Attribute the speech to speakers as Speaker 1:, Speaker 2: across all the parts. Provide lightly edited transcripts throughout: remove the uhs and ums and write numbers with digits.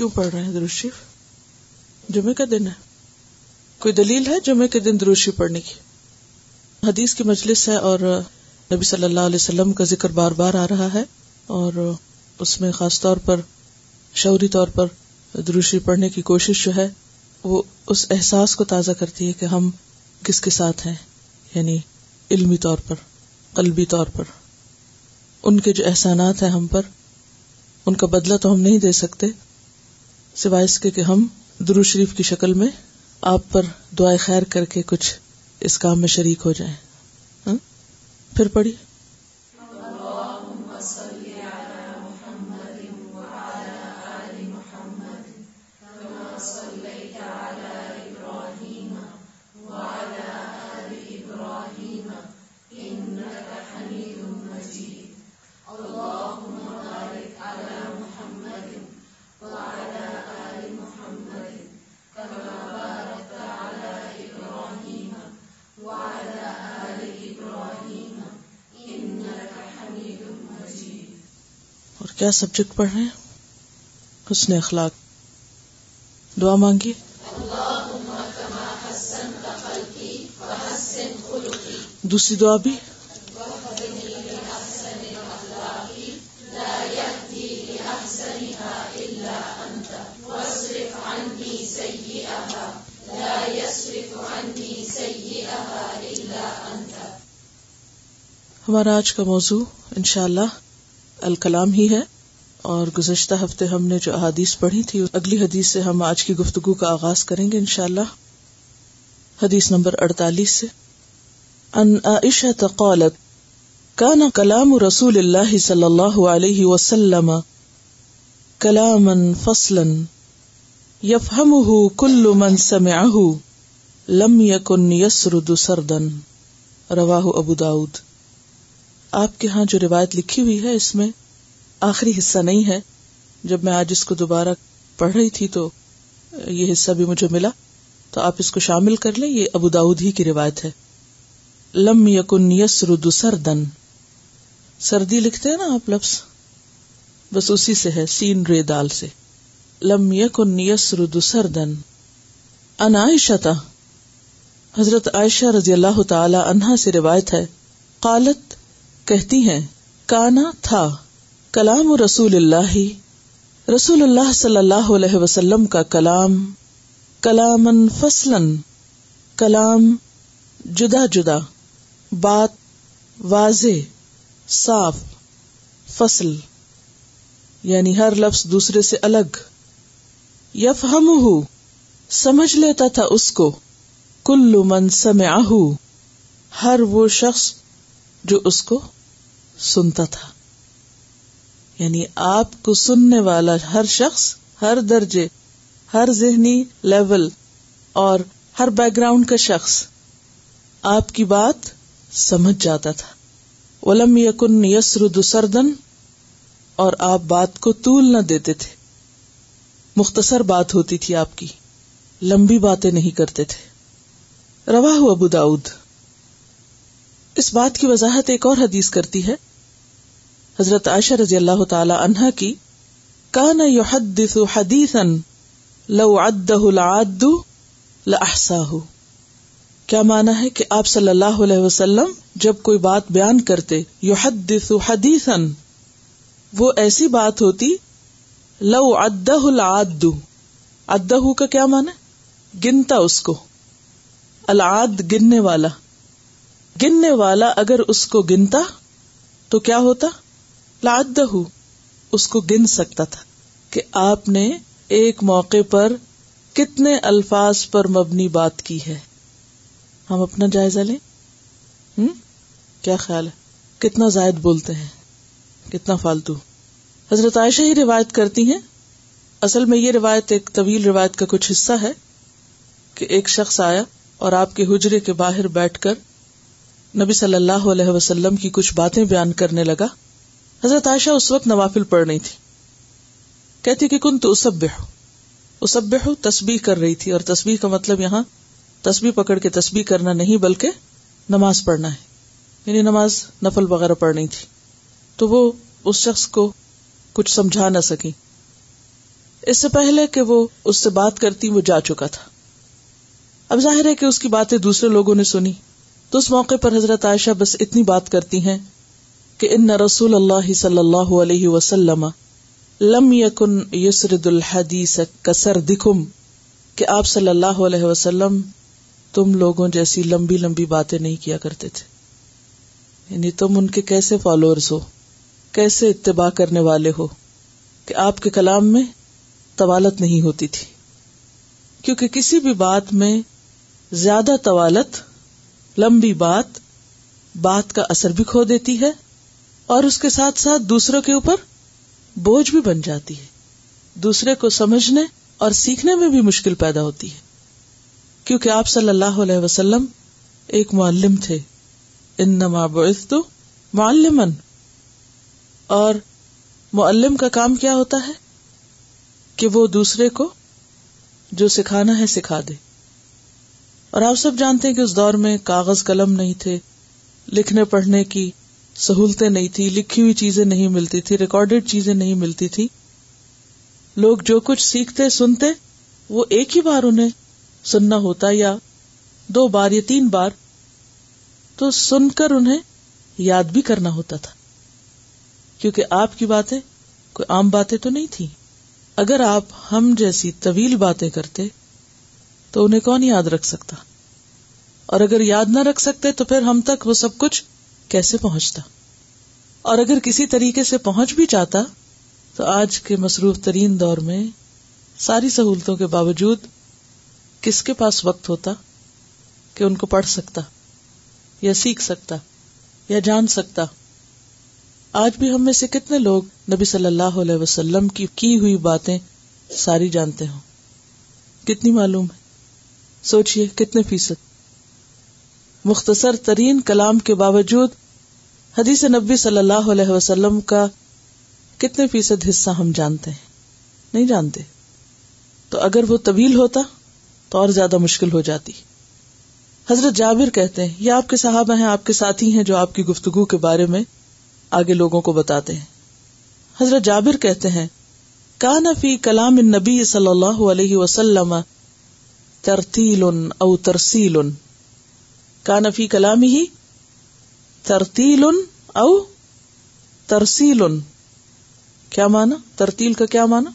Speaker 1: کیوں پڑھ رہے ہیں درود شریف؟ جمعے کا دن ہے، کوئی دلیل ہے جمعے کے دن درود شریف پڑھنے کی؟ حدیث کی مجلس ہے اور نبی صلی اللہ علیہ وسلم کا ذکر بار بار آ رہا ہے، اور اس میں خاص طور پر شعوری طور پر درود شریف پڑھنے کی کوشش جو ہے وہ اس احساس کو تازہ کرتی ہے کہ ہم کس کے ساتھ ہیں، یعنی علمی طور پر، قلبی طور پر ان کے جو احسانات ہیں ہم پر، ان کا بدلہ تو ہم نہیں دے سکتے سوائے اس کے کہ ہم درود شریف کی شکل میں آپ پر دعائے خیر کر کے کچھ اس کام میں شریک ہو جائیں. پھر پڑھی اور کیا سبجیکٹ پڑھ رہے ہیں؟ حسن اخلاق. دعا مانگی. دوسری دعا بھی ہمارا آج کا موضوع انشاءاللہ الکلام ہی ہے، اور گزشتہ ہفتے ہم نے جو احادیث پڑھی تھی اگلی حدیث سے ہم آج کی گفتگو کا آغاز کریں گے انشاءاللہ. حدیث نمبر 48 سے ان عائشہ قالت کان کلام رسول اللہ صلی اللہ علیہ وسلم کلاما فصلا یفہمہ کل من سمعہ لم یکن یسرد سردا. رواہ ابو داؤد. آپ کے ہاں جو روایت لکھی ہوئی ہے اس میں آخری حصہ نہیں ہے. جب میں آج اس کو دوبارہ پڑھ رہی تھی تو یہ حصہ بھی مجھے ملا، تو آپ اس کو شامل کر لیں. یہ ابو داؤد ہی کی روایت ہے. لم یکن یسرد سردن، سردی لکھتے ہیں نا آپ لفظ، بس اسی سے ہے، سین رے دال سے. لم یکن یسرد سردن. ان عائشہ، حضرت عائشہ رضی اللہ تعالی عنہا سے روایت ہے، قالت کہتی ہیں، کانا تھا، کلام رسول اللہ، رسول اللہ صلی اللہ علیہ وسلم کا کلام، کلامن فصلاً، کلام جدا جدا، بات واضح صاف، فصل یعنی ہر لفظ دوسرے سے الگ. یفہمہ، سمجھ لیتا تھا اس کو، کل من سمعہ، ہر وہ شخص جو اس کو سنتا تھا. یعنی آپ کو سننے والا ہر شخص، ہر درجے، ہر ذہنی لیول اور ہر بیک گراؤنڈ کا شخص آپ کی بات سمجھ جاتا تھا. وَلَمْ يَكُنْ يَسْرُدُ سَرْدًا، اور آپ بات کو طول نہ دیتے تھے، مختصر بات ہوتی تھی آپ کی، لمبی باتیں نہیں کرتے تھے. رواہ ابو داؤد. اس بات کی وضاحت ایک اور حدیث کرتی ہے حضرت عائشہ رضی اللہ تعالی عنہا کی، کان یحدث حدیثا لو عدہ العاد لاحصاہ. کیا معنی ہے کہ آپ صلی اللہ علیہ وسلم جب کوئی بات بیان کرتے، یحدث حدیثا، وہ ایسی بات ہوتی، لو عدہ العاد، عدہ کا کیا معنی؟ گنتا اس کو، العاد گننے والا، گننے والا اگر اس کو گنتا تو کیا ہوتا؟ لعدہ، اس کو گن سکتا تھا کہ آپ نے ایک موقع پر کتنے الفاظ پر مبنی بات کی ہے. ہم اپنا جائزہ لیں، کیا خیال ہے کتنا زائد بولتے ہیں، کتنا فالتو. حضرت عائشہ ہی روایت کرتی ہیں. اصل میں یہ روایت ایک طویل روایت کا کچھ حصہ ہے کہ ایک شخص آیا اور آپ کے حجرے کے باہر بیٹھ کر نبی صلی اللہ علیہ وسلم کی کچھ باتیں بیان کرنے لگا. حضرت عائشہ اس وقت نوافل پڑھ رہی تھی. کہتی کہ کنت اسبح تسبیح کر رہی تھی، اور تسبیح کا مطلب یہاں تسبیح پکڑ کے تسبیح کرنا نہیں بلکہ نماز پڑھنا ہے، یعنی نماز نفل وغیرہ پڑھنی تھی. تو وہ اس شخص کو کچھ سمجھا نہ سکی. اس سے پہلے کہ وہ اس سے بات کرتی وہ جا چکا تھا. اب ظاہر ہے کہ اس کی باتیں دوسرے لوگوں نے سنی، تو اس موقع پر حضرت عائشہ بس اتنی بات کرتی ہیں کہ ان رسول اللہ صلی اللہ علیہ وسلم لم یکن یسرد الحدیث کسردکم، کہ آپ صلی اللہ علیہ وسلم تم لوگوں جیسی لمبی لمبی باتیں نہیں کیا کرتے تھے. یعنی تم ان کے کیسے فالوورز ہو، کیسے اتباع کرنے والے ہو کہ آپ کے کلام میں طوالت نہیں ہوتی تھی. کیونکہ کسی بھی بات میں زیادہ طوالت، لمبی بات کا اثر بھی کھو دیتی ہے، اور اس کے ساتھ ساتھ دوسروں کے اوپر بوجھ بھی بن جاتی ہے. دوسرے کو سمجھنے اور سیکھنے میں بھی مشکل پیدا ہوتی ہے. کیونکہ آپ صلی اللہ علیہ وسلم ایک معلم تھے، انما بعثت معلما، اور معلم کا کام کیا ہوتا ہے کہ وہ دوسرے کو جو سکھانا ہے سکھا دے. اور آپ سب جانتے ہیں کہ اس دور میں کاغذ قلم نہیں تھے، لکھنے پڑھنے کی سہولتیں نہیں تھی، لکھی ہوئی چیزیں نہیں ملتی تھی، ریکارڈڈ چیزیں نہیں ملتی تھی. لوگ جو کچھ سیکھتے سنتے وہ ایک ہی بار انہیں سننا ہوتا، یا 2 بار یا 3 بار، تو سن کر انہیں یاد بھی کرنا ہوتا تھا. کیونکہ آپ کی باتیں کوئی عام باتیں تو نہیں تھی. اگر آپ ہم جیسی طویل باتیں کرتے تو انہیں کون یاد رکھ سکتا، اور اگر یاد نہ رکھ سکتے تو پھر ہم تک وہ سب کچھ کیسے پہنچتا. اور اگر کسی طریقے سے پہنچ بھی جاتا تو آج کے مصروف ترین دور میں ساری سہولتوں کے باوجود کس کے پاس وقت ہوتا کہ ان کو پڑھ سکتا یا سیکھ سکتا یا جان سکتا. آج بھی ہم میں سے کتنے لوگ نبی صلی اللہ علیہ وسلم کی ہوئی باتیں ساری جانتے ہوں؟ کتنی معلوم ہے؟ سوچئے کتنے فیصد. مختصر ترین کلام کے باوجود حدیث نبی صلی اللہ علیہ وسلم کا کتنے فیصد حصہ ہم جانتے ہیں؟ نہیں جانتے. تو اگر وہ طویل ہوتا تو اور زیادہ مشکل ہو جاتی. حضرت جابر کہتے ہیں، یہ آپ کے صحابہ ہیں، آپ کے ساتھی ہیں جو آپ کی گفتگو کے بارے میں آگے لوگوں کو بتاتے ہیں. حضرت جابر کہتے ہیں، کان فی کلام النبی صلی اللہ علیہ وسلم ترتیل او ترسیل. کان فی کلامہ ترتیل او ترسیل. کیا معنی؟ ترتیل کا کیا معنی؟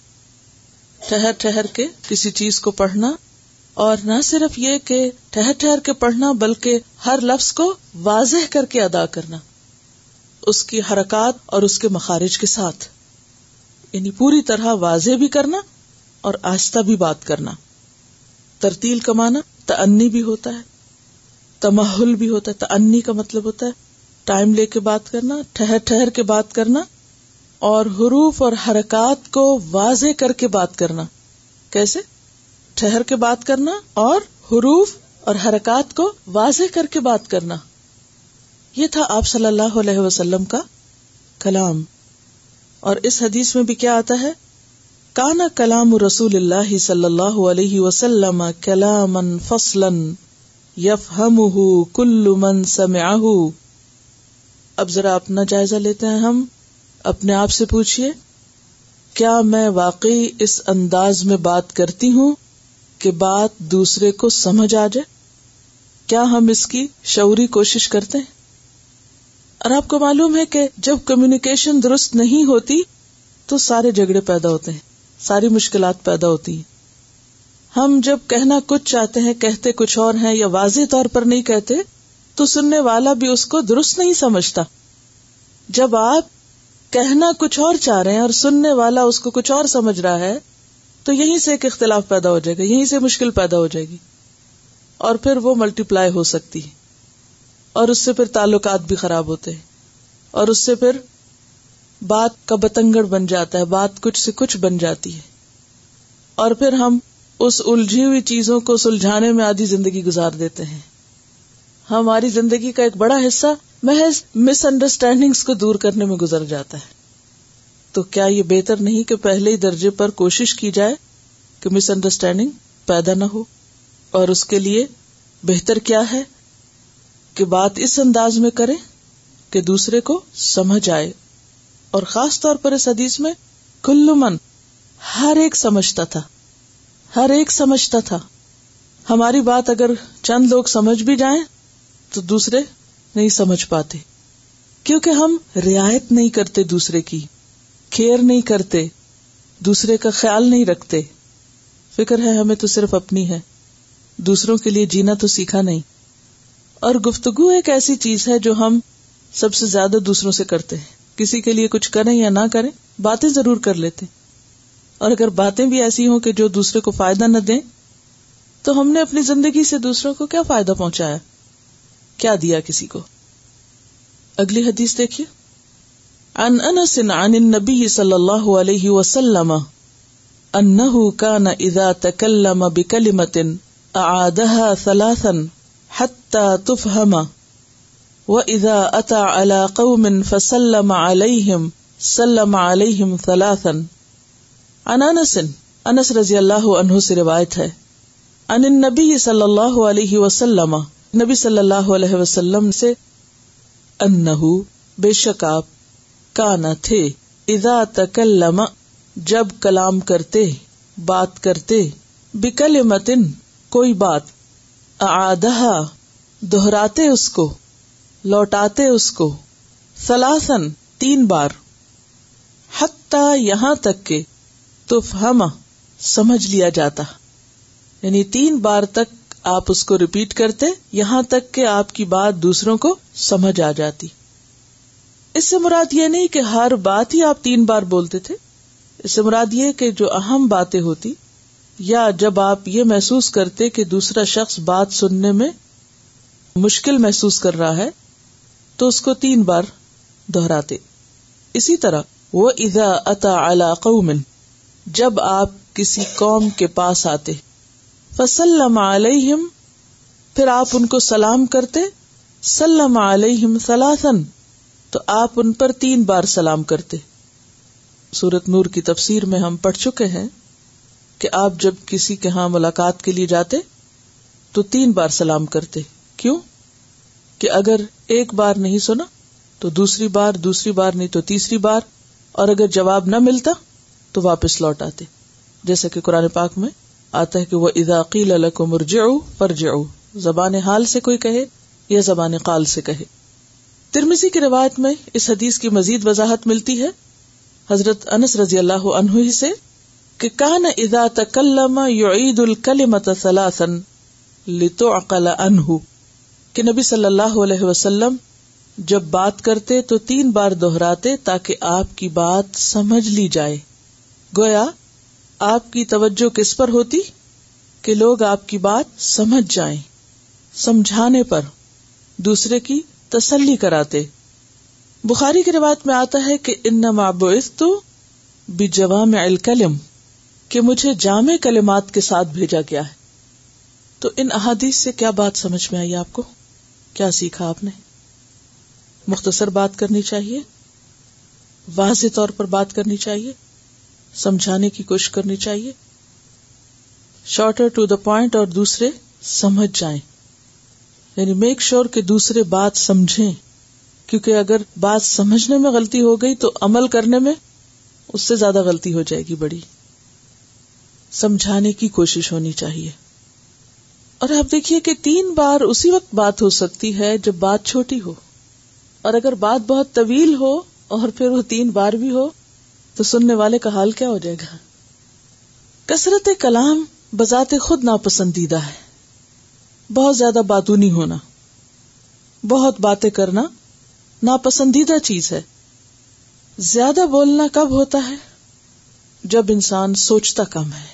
Speaker 1: ٹھہر ٹھہر کے کسی چیز کو پڑھنا، اور نہ صرف یہ کہ ٹھہر ٹھہر کے پڑھنا بلکہ ہر لفظ کو واضح کر کے ادا کرنا، اس کی حرکات اور اس کے مخارج کے ساتھ، یعنی پوری طرح واضح بھی کرنا اور آہستہ بھی بات کرنا. ترتیل کا معنی تأنی بھی ہوتا ہے، تمہل بھی ہوتا ہے. تأنی کا مطلب ہوتا ہے ٹائم لے کے بات کرنا، ٹھہر ٹھہر کے بات کرنا، اور حروف اور حرکات کو واضح کر کے بات کرنا. کیسے؟ ٹھہر کے بات کرنا اور حروف اور حرکات کو واضح کر کے بات کرنا. یہ تھا آپ صلی اللہ علیہ وسلم کا کلام. اور اس حدیث میں بھی کیا آتا ہے؟ کان کلام رسول اللہ صلی اللہ علیہ وسلم کلاما فصلا یفہمہ کل من سمعہ. اب ذرا اپنا جائزہ لیتے ہیں ہم. اپنے آپ سے پوچھئے، کیا میں واقعی اس انداز میں بات کرتی ہوں کہ بات دوسرے کو سمجھ آ جائے؟ کیا ہم اس کی شعوری کوشش کرتے ہیں؟ اور آپ کو معلوم ہے کہ جب کمیونیکیشن درست نہیں ہوتی تو سارے جھگڑے پیدا ہوتے ہیں، ساری مشکلات پیدا ہوتی ہیں. ہم جب کہنا کچھ چاہتے ہیں کہتے کچھ اور ہیں، یا واضح طور پر نہیں کہتے تو سننے والا بھی اس کو درست نہیں سمجھتا. جب آپ کہنا کچھ اور چاہ رہے ہیں اور سننے والا اس کو کچھ اور سمجھ رہا ہے تو یہیں سے ایک اختلاف پیدا ہو جائے گا، یہیں سے مشکل پیدا ہو جائے گی، اور پھر وہ ملٹی پلائی ہو سکتی ہے، اور اس سے پھر تعلقات بھی خراب ہوتے ہیں، اور اس سے پھر بات کا بتنگڑ بن جاتا ہے، بات کچھ سے کچھ بن جاتی ہے، اور پھر ہم اس الجھی ہوئی چیزوں کو سلجھانے میں آدھی زندگی گزار دیتے ہیں. ہماری زندگی کا ایک بڑا حصہ محض مس انڈرسٹینڈنگز کو دور کرنے میں گزر جاتا ہے. تو کیا یہ بہتر نہیں کہ پہلے ہی درجے پر کوشش کی جائے کہ مس انڈرسٹینڈنگ پیدا نہ ہو؟ اور اس کے لیے بہتر کیا ہے کہ بات اس انداز میں کریں کہ دوسرے کو سمجھ آئے. اور خاص طور پر اس حدیث میں کل من، ہر ایک سمجھتا تھا، ہر ایک سمجھتا تھا. ہماری بات اگر چند لوگ سمجھ بھی جائیں تو دوسرے نہیں سمجھ پاتے، کیونکہ ہم رعایت نہیں کرتے، دوسرے کی کیئر نہیں کرتے، دوسرے کا خیال نہیں رکھتے. فکر ہے ہمیں تو صرف اپنی ہے، دوسروں کے لیے جینا تو سیکھا نہیں. اور گفتگو ایک ایسی چیز ہے جو ہم سب سے زیادہ دوسروں سے کرتے ہیں. کسی کے لیے کچھ کریں یا نہ کریں، باتیں ضرور کر لیتے، اور اگر باتیں بھی ایسی ہوں کہ جو دوسرے کو فائدہ نہ دیں تو ہم نے اپنی زندگی سے دوسروں کو کیا فائدہ پہنچایا، کیا دیا کسی کو. اگلی حدیث دیکھیے. عن انس عن النبی صلی اللہ علیہ وسلم انہ کان اذا تکلم بکلمۃ اعادها ثلاثا حتى تفهم وَإِذَا أَتَى عَلَى قَوْمٍ فَسَلَّمَ عَلَيْهِمْ سَلَّمَ عَلَيْهِمْ ثَلَاثًا. عن انس رضی اللہ عنہ سے روایت ہے، عن النبی صلی اللہ علیہ وسلم، نبی صلی اللہ علیہ وسلم سے، انہو بے شک آپ، کانا تھے، اذا تکلم جب کلام کرتے، بات کرتے، بکلمۃ کوئی بات، اعادہا دہراتے اس کو، لوٹاتے اس کو، ثلاثاً تین بار، حتی یہاں تک کہ تفہم سمجھ لیا جاتا، یعنی تین بار تک آپ اس کو ریپیٹ کرتے یہاں تک کہ آپ کی بات دوسروں کو سمجھ آ جاتی. اس سے مراد یہ نہیں کہ ہر بات ہی آپ تین بار بولتے تھے، اس سے مراد یہ کہ جو اہم باتیں ہوتی یا جب آپ یہ محسوس کرتے کہ دوسرا شخص بات سننے میں مشکل محسوس کر رہا ہے تو اس کو تین بار دہراتے. اسی طرح وَإِذَا أَتَى عَلَى قَوْمٍ جب آپ کسی قوم کے پاس آتے، فَسَلَّمَ عَلَيْهِمْ پھر آپ ان کو سلام کرتے، سلم علیہم ثلاثاً تو آپ ان پر تین بار سلام کرتے. سورۃ نور کی تفسیر میں ہم پڑھ چکے ہیں کہ آپ جب کسی کے ہاں ملاقات کے لیے جاتے تو تین بار سلام کرتے. کیوں؟ کہ اگر ایک بار نہیں سنا تو دوسری بار نہیں تو تیسری بار، اور اگر جواب نہ ملتا تو واپس لوٹ آتے. جیسا کہ قرآن پاک میں آتا ہے کہ وَإِذَا قِيلَ لَكُمُ ارْجِعُوا فَارْجِعُوا، زبان حال سے کوئی کہے یا زبان قال سے کہے. ترمذی کی روایت میں اس حدیث کی مزید وضاحت ملتی ہے حضرت انس رضی اللہ عنہ ہی سے کہ کان اذا تکلم یعید الکلمۃ ثلاثا لتعقل عنہ، کہ نبی صلی اللہ علیہ وسلم جب بات کرتے تو تین بار دہراتے تاکہ آپ کی بات سمجھ لی جائے. گویا آپ کی توجہ کس پر ہوتی کہ لوگ آپ کی بات سمجھ جائیں، سمجھانے پر دوسرے کی تسلی کراتے. بخاری کی روایت میں آتا ہے کہ انما بعثت بجوامع الکلم، کہ مجھے جامع کلمات کے ساتھ بھیجا گیا ہے. تو ان احادیث سے کیا بات سمجھ میں آئی آپ کو؟ کیا سیکھا آپ نے؟ مختصر بات کرنی چاہیے، واضح طور پر بات کرنی چاہیے، سمجھانے کی کوشش کرنی چاہیے، شارٹر ٹو دا پوائنٹ، اور دوسرے سمجھ جائیں. یعنی میک شور کہ دوسرے بات سمجھیں، کیونکہ اگر بات سمجھنے میں غلطی ہو گئی تو عمل کرنے میں اس سے زیادہ غلطی ہو جائے گی بڑی. سمجھانے کی کوشش ہونی چاہیے. اور آپ دیکھیے کہ تین بار اسی وقت بات ہو سکتی ہے جب بات چھوٹی ہو، اور اگر بات بہت طویل ہو اور پھر وہ تین بار بھی ہو تو سننے والے کا حال کیا ہو جائے گا. کثرت کلام بذات خود ناپسندیدہ ہے. بہت زیادہ باتونی ہونا، بہت باتیں کرنا ناپسندیدہ چیز ہے. زیادہ بولنا کب ہوتا ہے؟ جب انسان سوچتا کم ہے،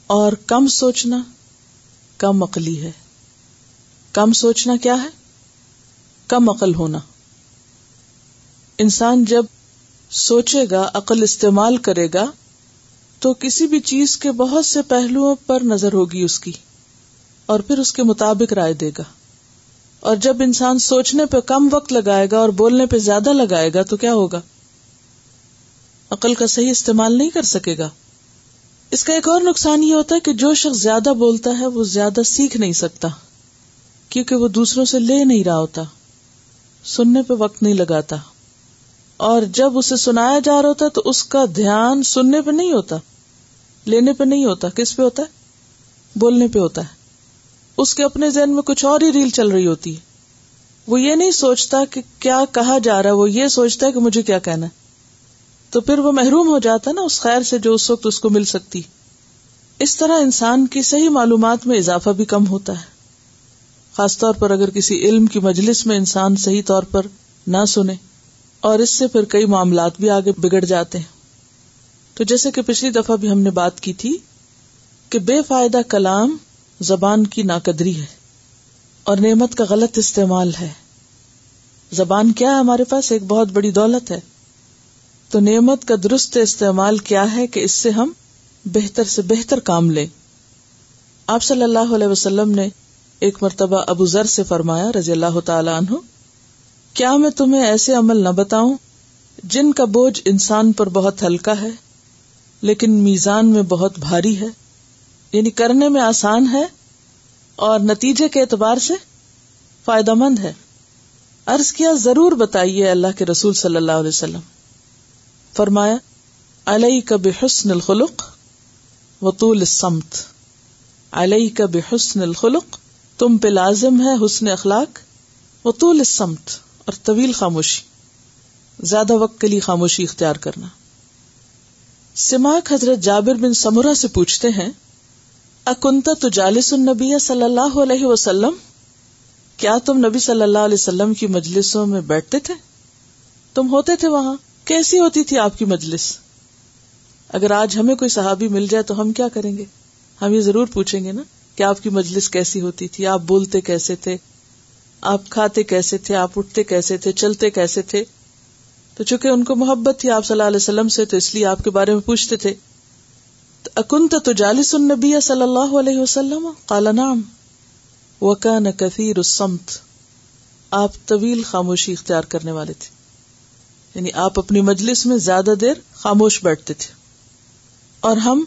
Speaker 1: اور کم سوچنا کم عقلی ہے. کم سوچنا کیا ہے؟ کم عقل ہونا. انسان جب سوچے گا، عقل استعمال کرے گا تو کسی بھی چیز کے بہت سے پہلوؤں پر نظر ہوگی اس کی، اور پھر اس کے مطابق رائے دے گا. اور جب انسان سوچنے پہ کم وقت لگائے گا اور بولنے پہ زیادہ لگائے گا تو کیا ہوگا؟ عقل کا صحیح استعمال نہیں کر سکے گا. اس کا ایک اور نقصان یہ ہوتا ہے کہ جو شخص زیادہ بولتا ہے وہ زیادہ سیکھ نہیں سکتا، کیونکہ وہ دوسروں سے لے نہیں رہا ہوتا، سننے پہ وقت نہیں لگاتا. اور جب اسے سنایا جا رہا ہوتا ہے تو اس کا دھیان سننے پہ نہیں ہوتا، لینے پہ نہیں ہوتا، کس پہ ہوتا ہے؟ بولنے پہ ہوتا ہے. اس کے اپنے ذہن میں کچھ اور ہی ریل چل رہی ہوتی ہے. وہ یہ نہیں سوچتا کہ کیا کہا جا رہا ہے، وہ یہ سوچتا ہے کہ مجھے کیا کہنا ہے. تو پھر وہ محروم ہو جاتا ہے نا اس خیر سے جو اس وقت اس کو مل سکتی. اس طرح انسان کی صحیح معلومات میں اضافہ بھی کم ہوتا ہے، خاص طور پر اگر کسی علم کی مجلس میں انسان صحیح طور پر نہ سنے، اور اس سے پھر کئی معاملات بھی آگے بگڑ جاتے ہیں. تو جیسے کہ پچھلی دفعہ بھی ہم نے بات کی تھی کہ بے فائدہ کلام زبان کی ناقدری ہے اور نعمت کا غلط استعمال ہے. زبان کیا ہے؟ ہمارے پاس ایک بہت بڑی دولت ہے. تو نعمت کا درست استعمال کیا ہے کہ اس سے ہم بہتر سے بہتر کام لیں. آپ صلی اللہ علیہ وسلم نے ایک مرتبہ ابو ذر سے فرمایا رضی اللہ تعالی عنہ، کیا میں تمہیں ایسے عمل نہ بتاؤں جن کا بوجھ انسان پر بہت ہلکا ہے لیکن میزان میں بہت بھاری ہے، یعنی کرنے میں آسان ہے اور نتیجے کے اعتبار سے فائدہ مند ہے. عرض کیا ضرور بتائیے اللہ کے رسول صلی اللہ علیہ وسلم. فرمایا علیک بحسن الخلق وطول الصمت. علیک بحسن الخلق، تم پہ لازم ہے حسن اخلاق، وطول الصمت، اور طویل خاموشی، زیادہ وقت کے لیے خاموشی اختیار کرنا. سماک حضرت جابر بن سمرہ سے پوچھتے ہیں، اکنت تجالس النبی صلی اللہ علیہ وسلم، کیا تم نبی صلی اللہ علیہ وسلم کی مجلسوں میں بیٹھتے تھے؟ تم ہوتے تھے وہاں؟ کیسی ہوتی تھی آپ کی مجلس؟ اگر آج ہمیں کوئی صحابی مل جائے تو ہم کیا کریں گے؟ ہم یہ ضرور پوچھیں گے نا کہ آپ کی مجلس کیسی ہوتی تھی، آپ بولتے کیسے تھے، آپ کھاتے کیسے تھے، آپ اٹھتے کیسے تھے، چلتے کیسے تھے. تو چونکہ ان کو محبت تھی آپ صلی اللہ علیہ وسلم سے تو اس لیے آپ کے بارے میں پوچھتے تھے. اکنت تجالس النبی صلی اللہ علیہ وسلم؟ قال نعم وکان کثیر الصمت. آپ طویل خاموشی اختیار کرنے والے تھے، یعنی آپ اپنی مجلس میں زیادہ دیر خاموش بیٹھتے تھے. اور ہم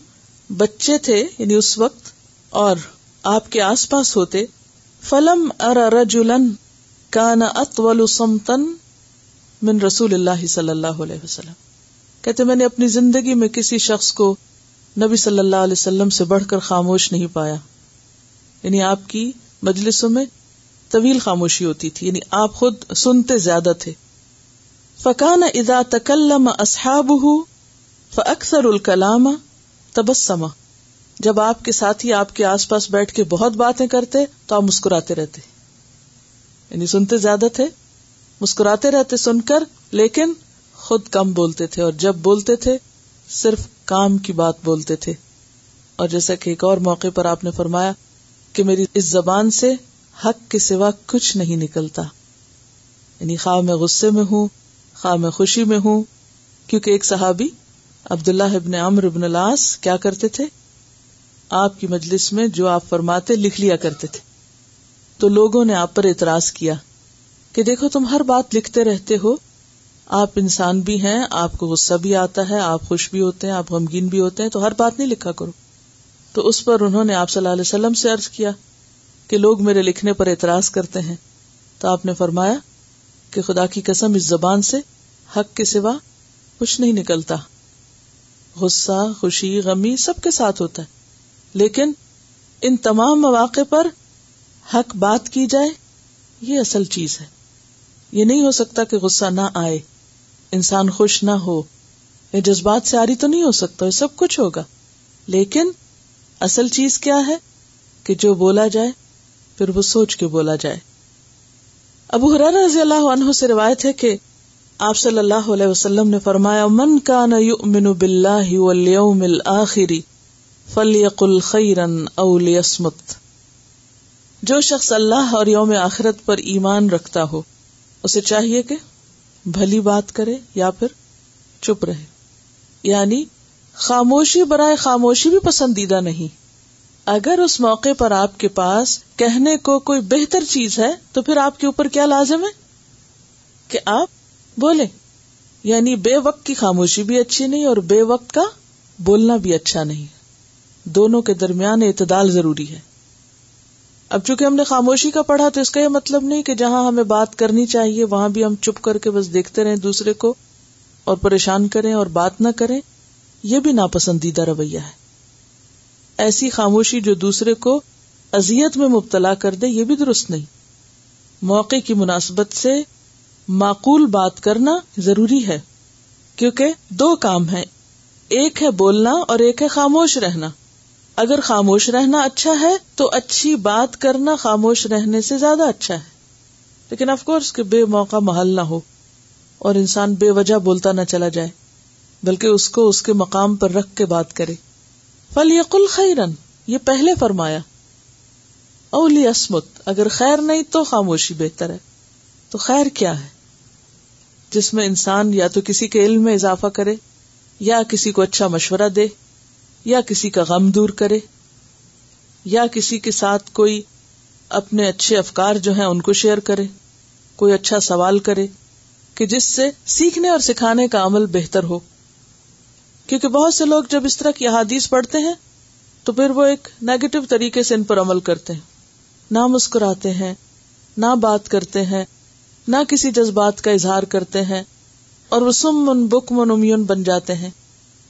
Speaker 1: بچے تھے یعنی اس وقت، اور آپ کے آس پاس ہوتے. فلم ارى رجلا كان اطول صمتا من رسول اللہ صلی اللہ علیہ وسلم. کہتے میں نے اپنی زندگی میں کسی شخص کو نبی صلی اللہ علیہ وسلم سے بڑھ کر خاموش نہیں پایا. یعنی آپ کی مجلسوں میں طویل خاموشی ہوتی تھی، یعنی آپ خود سنتے زیادہ تھے. فکان اذا تکلم اصحابہ فاکثر الکلام تبسم. جب آپ کے ساتھی آپ کے آس پاس بیٹھ کے بہت باتیں کرتے تو آپ مسکراتے رہتے، یعنی سنتے زیادہ تھے، مسکراتے رہتے سن کر، لیکن خود کم بولتے تھے، اور جب بولتے تھے صرف کام کی بات بولتے تھے. اور جیسا کہ ایک اور موقع پر آپ نے فرمایا کہ میری اس زبان سے حق کے سوا کچھ نہیں نکلتا، یعنی خواہ میں غصے میں ہوں خواہ میں خوشی میں ہوں. کیونکہ ایک صحابی عبداللہ ابن عمرو ابن العاص کیا کرتے تھے، آپ کی مجلس میں جو آپ فرماتے لکھ لیا کرتے تھے. تو لوگوں نے آپ پر اعتراض کیا کہ دیکھو تم ہر بات لکھتے رہتے ہو، آپ انسان بھی ہیں، آپ کو غصہ بھی آتا ہے، آپ خوش بھی ہوتے ہیں، آپ غمگین بھی ہوتے ہیں، تو ہر بات نہیں لکھا کرو. تو اس پر انہوں نے آپ صلی اللہ علیہ وسلم سے عرض کیا کہ لوگ میرے لکھنے پر اعتراض کرتے ہیں. تو آپ نے فرمایا کہ خدا کی قسم اس زبان سے حق کے سوا کچھ نہیں نکلتا. غصہ، خوشی، غمی سب کے ساتھ ہوتا ہے، لیکن ان تمام مواقع پر حق بات کی جائے، یہ اصل چیز ہے. یہ نہیں ہو سکتا کہ غصہ نہ آئے، انسان خوش نہ ہو، یہ جذبات سے عاری تو نہیں ہو سکتا، یہ سب کچھ ہوگا، لیکن اصل چیز کیا ہے کہ جو بولا جائے پھر وہ سوچ کے بولا جائے. ابو ہریرہ رضی اللہ عنہ سے روایت ہے کہ آپ صلی اللہ علیہ وسلم نے فرمایا، من کان یؤمن باللہ والیوم الآخر فلیقل خیرا او لیصمت. جو شخص اللہ اور یوم آخرت پر ایمان رکھتا ہو اسے چاہیے کہ بھلی بات کرے یا پھر چپ رہے. یعنی خاموشی برائے خاموشی بھی پسندیدہ نہیں. اگر اس موقع پر آپ کے پاس کہنے کو کوئی بہتر چیز ہے تو پھر آپ کے اوپر کیا لازم ہے کہ آپ بولیں. یعنی بے وقت کی خاموشی بھی اچھی نہیں اور بے وقت کا بولنا بھی اچھا نہیں. دونوں کے درمیان اعتدال ضروری ہے. اب چونکہ ہم نے خاموشی کا پڑھا تو اس کا یہ مطلب نہیں کہ جہاں ہمیں بات کرنی چاہیے وہاں بھی ہم چپ کر کے بس دیکھتے رہیں دوسرے کو اور پریشان کریں اور بات نہ کریں، یہ بھی ناپسندیدہ رویہ ہے. ایسی خاموشی جو دوسرے کو اذیت میں مبتلا کر دے، یہ بھی درست نہیں. موقع کی مناسبت سے معقول بات کرنا ضروری ہے، کیونکہ دو کام ہیں، ایک ہے بولنا اور ایک ہے خاموش رہنا. اگر خاموش رہنا اچھا ہے تو اچھی بات کرنا خاموش رہنے سے زیادہ اچھا ہے. لیکن آف کورس کہ بے موقع محل نہ ہو اور انسان بے وجہ بولتا نہ چلا جائے، بلکہ اس کو اس کے مقام پر رکھ کے بات کرے. فَلْيَقُلْ خَيْرًا، یہ پہلے فرمایا. اَوْ لِيَصْمُتْ، اگر خیر نہیں تو خاموشی بہتر ہے. تو خیر کیا ہے؟ جس میں انسان یا تو کسی کے علم میں اضافہ کرے، یا کسی کو اچھا مشورہ دے، یا کسی کا غم دور کرے، یا کسی کے ساتھ کوئی اپنے اچھے افکار جو ہیں ان کو شیئر کرے، کوئی اچھا سوال کرے کہ جس سے سیکھنے اور سکھانے کا عمل بہتر ہو. کیونکہ بہت سے لوگ جب اس طرح کی احادیث پڑھتے ہیں تو پھر وہ ایک نیگیٹو طریقے سے ان پر عمل کرتے ہیں، نہ مسکراتے ہیں، نہ بات کرتے ہیں، نہ کسی جذبات کا اظہار کرتے ہیں، اور وہ سم بکم عمیون بن جاتے ہیں.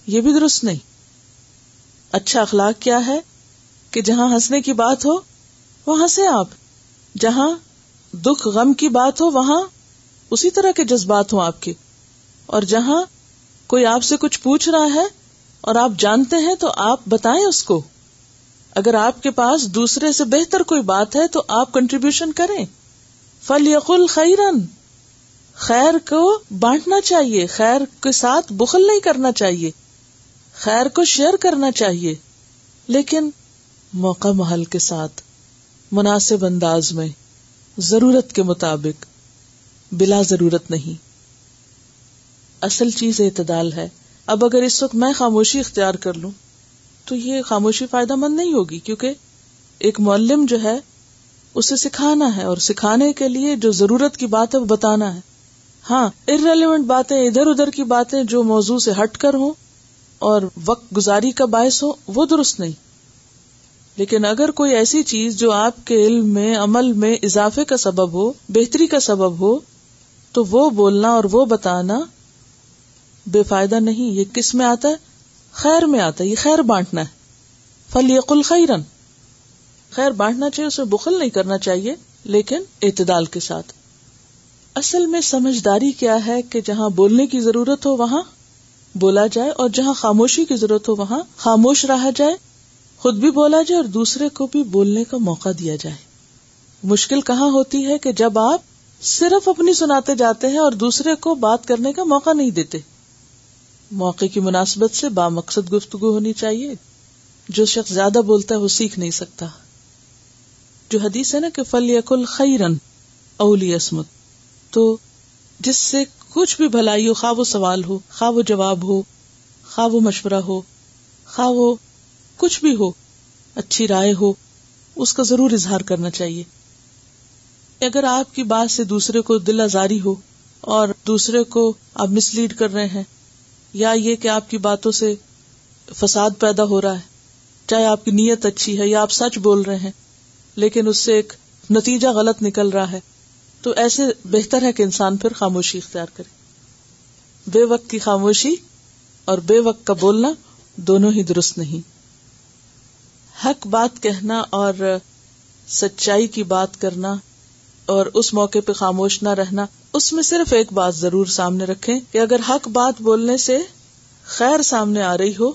Speaker 1: یہ بھی درست نہیں. اچھا اخلاق کیا ہے کہ جہاں ہنسنے کی بات ہو وہاں ہنسے آپ، جہاں دکھ غم کی بات ہو وہاں اسی طرح کے جذبات ہوں آپ کے، اور جہاں کوئی آپ سے کچھ پوچھ رہا ہے اور آپ جانتے ہیں تو آپ بتائیں اس کو. اگر آپ کے پاس دوسرے سے بہتر کوئی بات ہے تو آپ کنٹریبیوشن کریں. فَلْيَقُلْ خَيْرًا، خیر کو بانٹنا چاہیے، خیر کے ساتھ بخل نہیں کرنا چاہیے، خیر کو شیئر کرنا چاہیے، لیکن موقع محل کے ساتھ، مناسب انداز میں، ضرورت کے مطابق، بلا ضرورت نہیں. اصل چیز اعتدال ہے. اب اگر اس وقت میں خاموشی اختیار کر لوں تو یہ خاموشی فائدہ مند نہیں ہوگی، کیونکہ ایک معلم جو ہے اسے سکھانا ہے، اور سکھانے کے لیے جو ضرورت کی بات ہے وہ بتانا ہے. ہاں، irrelevant باتیں، ادھر ادھر کی باتیں جو موضوع سے ہٹ کر ہوں اور وقت گزاری کا باعث ہو، وہ درست نہیں. لیکن اگر کوئی ایسی چیز جو آپ کے علم میں، عمل میں اضافے کا سبب ہو، بہتری کا سبب ہو، تو وہ بولنا اور وہ بتانا بے فائدہ نہیں. یہ کس میں آتا ہے؟ خیر میں آتا ہے. یہ خیر بانٹنا ہے. فَلْيَقُلْ خَيْرًا، خیر بانٹنا چاہیے، اس میں بخل نہیں کرنا چاہیے، لیکن اعتدال کے ساتھ. اصل میں سمجھداری کیا ہے کہ جہاں بولنے کی ضرورت ہو وہاں بولا جائے، اور جہاں خاموشی کی ضرورت ہو وہاں خاموش رہا جائے، خود بھی بولا جائے اور دوسرے کو بھی بولنے کا موقع دیا جائے. مشکل کہاں ہوتی ہے کہ جب آپ صرف اپنی سناتے جاتے ہیں اور دوسرے کو بات کرنے کا موقع نہیں دیتے. موقع کی مناسبت سے بامقصد گفتگو ہونی چاہیے. جو شخص زیادہ بولتا ہے وہ سیکھ نہیں سکتا. جو حدیث ہے نا کہ فَلْيَقُلْ خَيْرًا أَوْ لِيَصْمُتْ، تو جس سے کچھ بھی بھلائی ہو، خواہ وہ سوال ہو، خواہ وہ جواب ہو، خواہ وہ مشورہ ہو، خواہ وہ کچھ بھی ہو، اچھی رائے ہو، اس کا ضرور اظہار کرنا چاہیے. اگر آپ کی بات سے دوسرے کو دل آزاری ہو اور دوسرے کو آپ مس لیڈ کر رہے ہیں، یا یہ کہ آپ کی باتوں سے فساد پیدا ہو رہا ہے، چاہے آپ کی نیت اچھی ہے یا آپ سچ بول رہے ہیں لیکن اس سے ایک نتیجہ غلط نکل رہا ہے، تو ایسے بہتر ہے کہ انسان پھر خاموشی اختیار کرے. بے وقت کی خاموشی اور بے وقت کا بولنا دونوں ہی درست نہیں. حق بات کہنا اور سچائی کی بات کرنا اور اس موقع پہ خاموش نہ رہنا، اس میں صرف ایک بات ضرور سامنے رکھیں کہ اگر حق بات بولنے سے خیر سامنے آ رہی ہو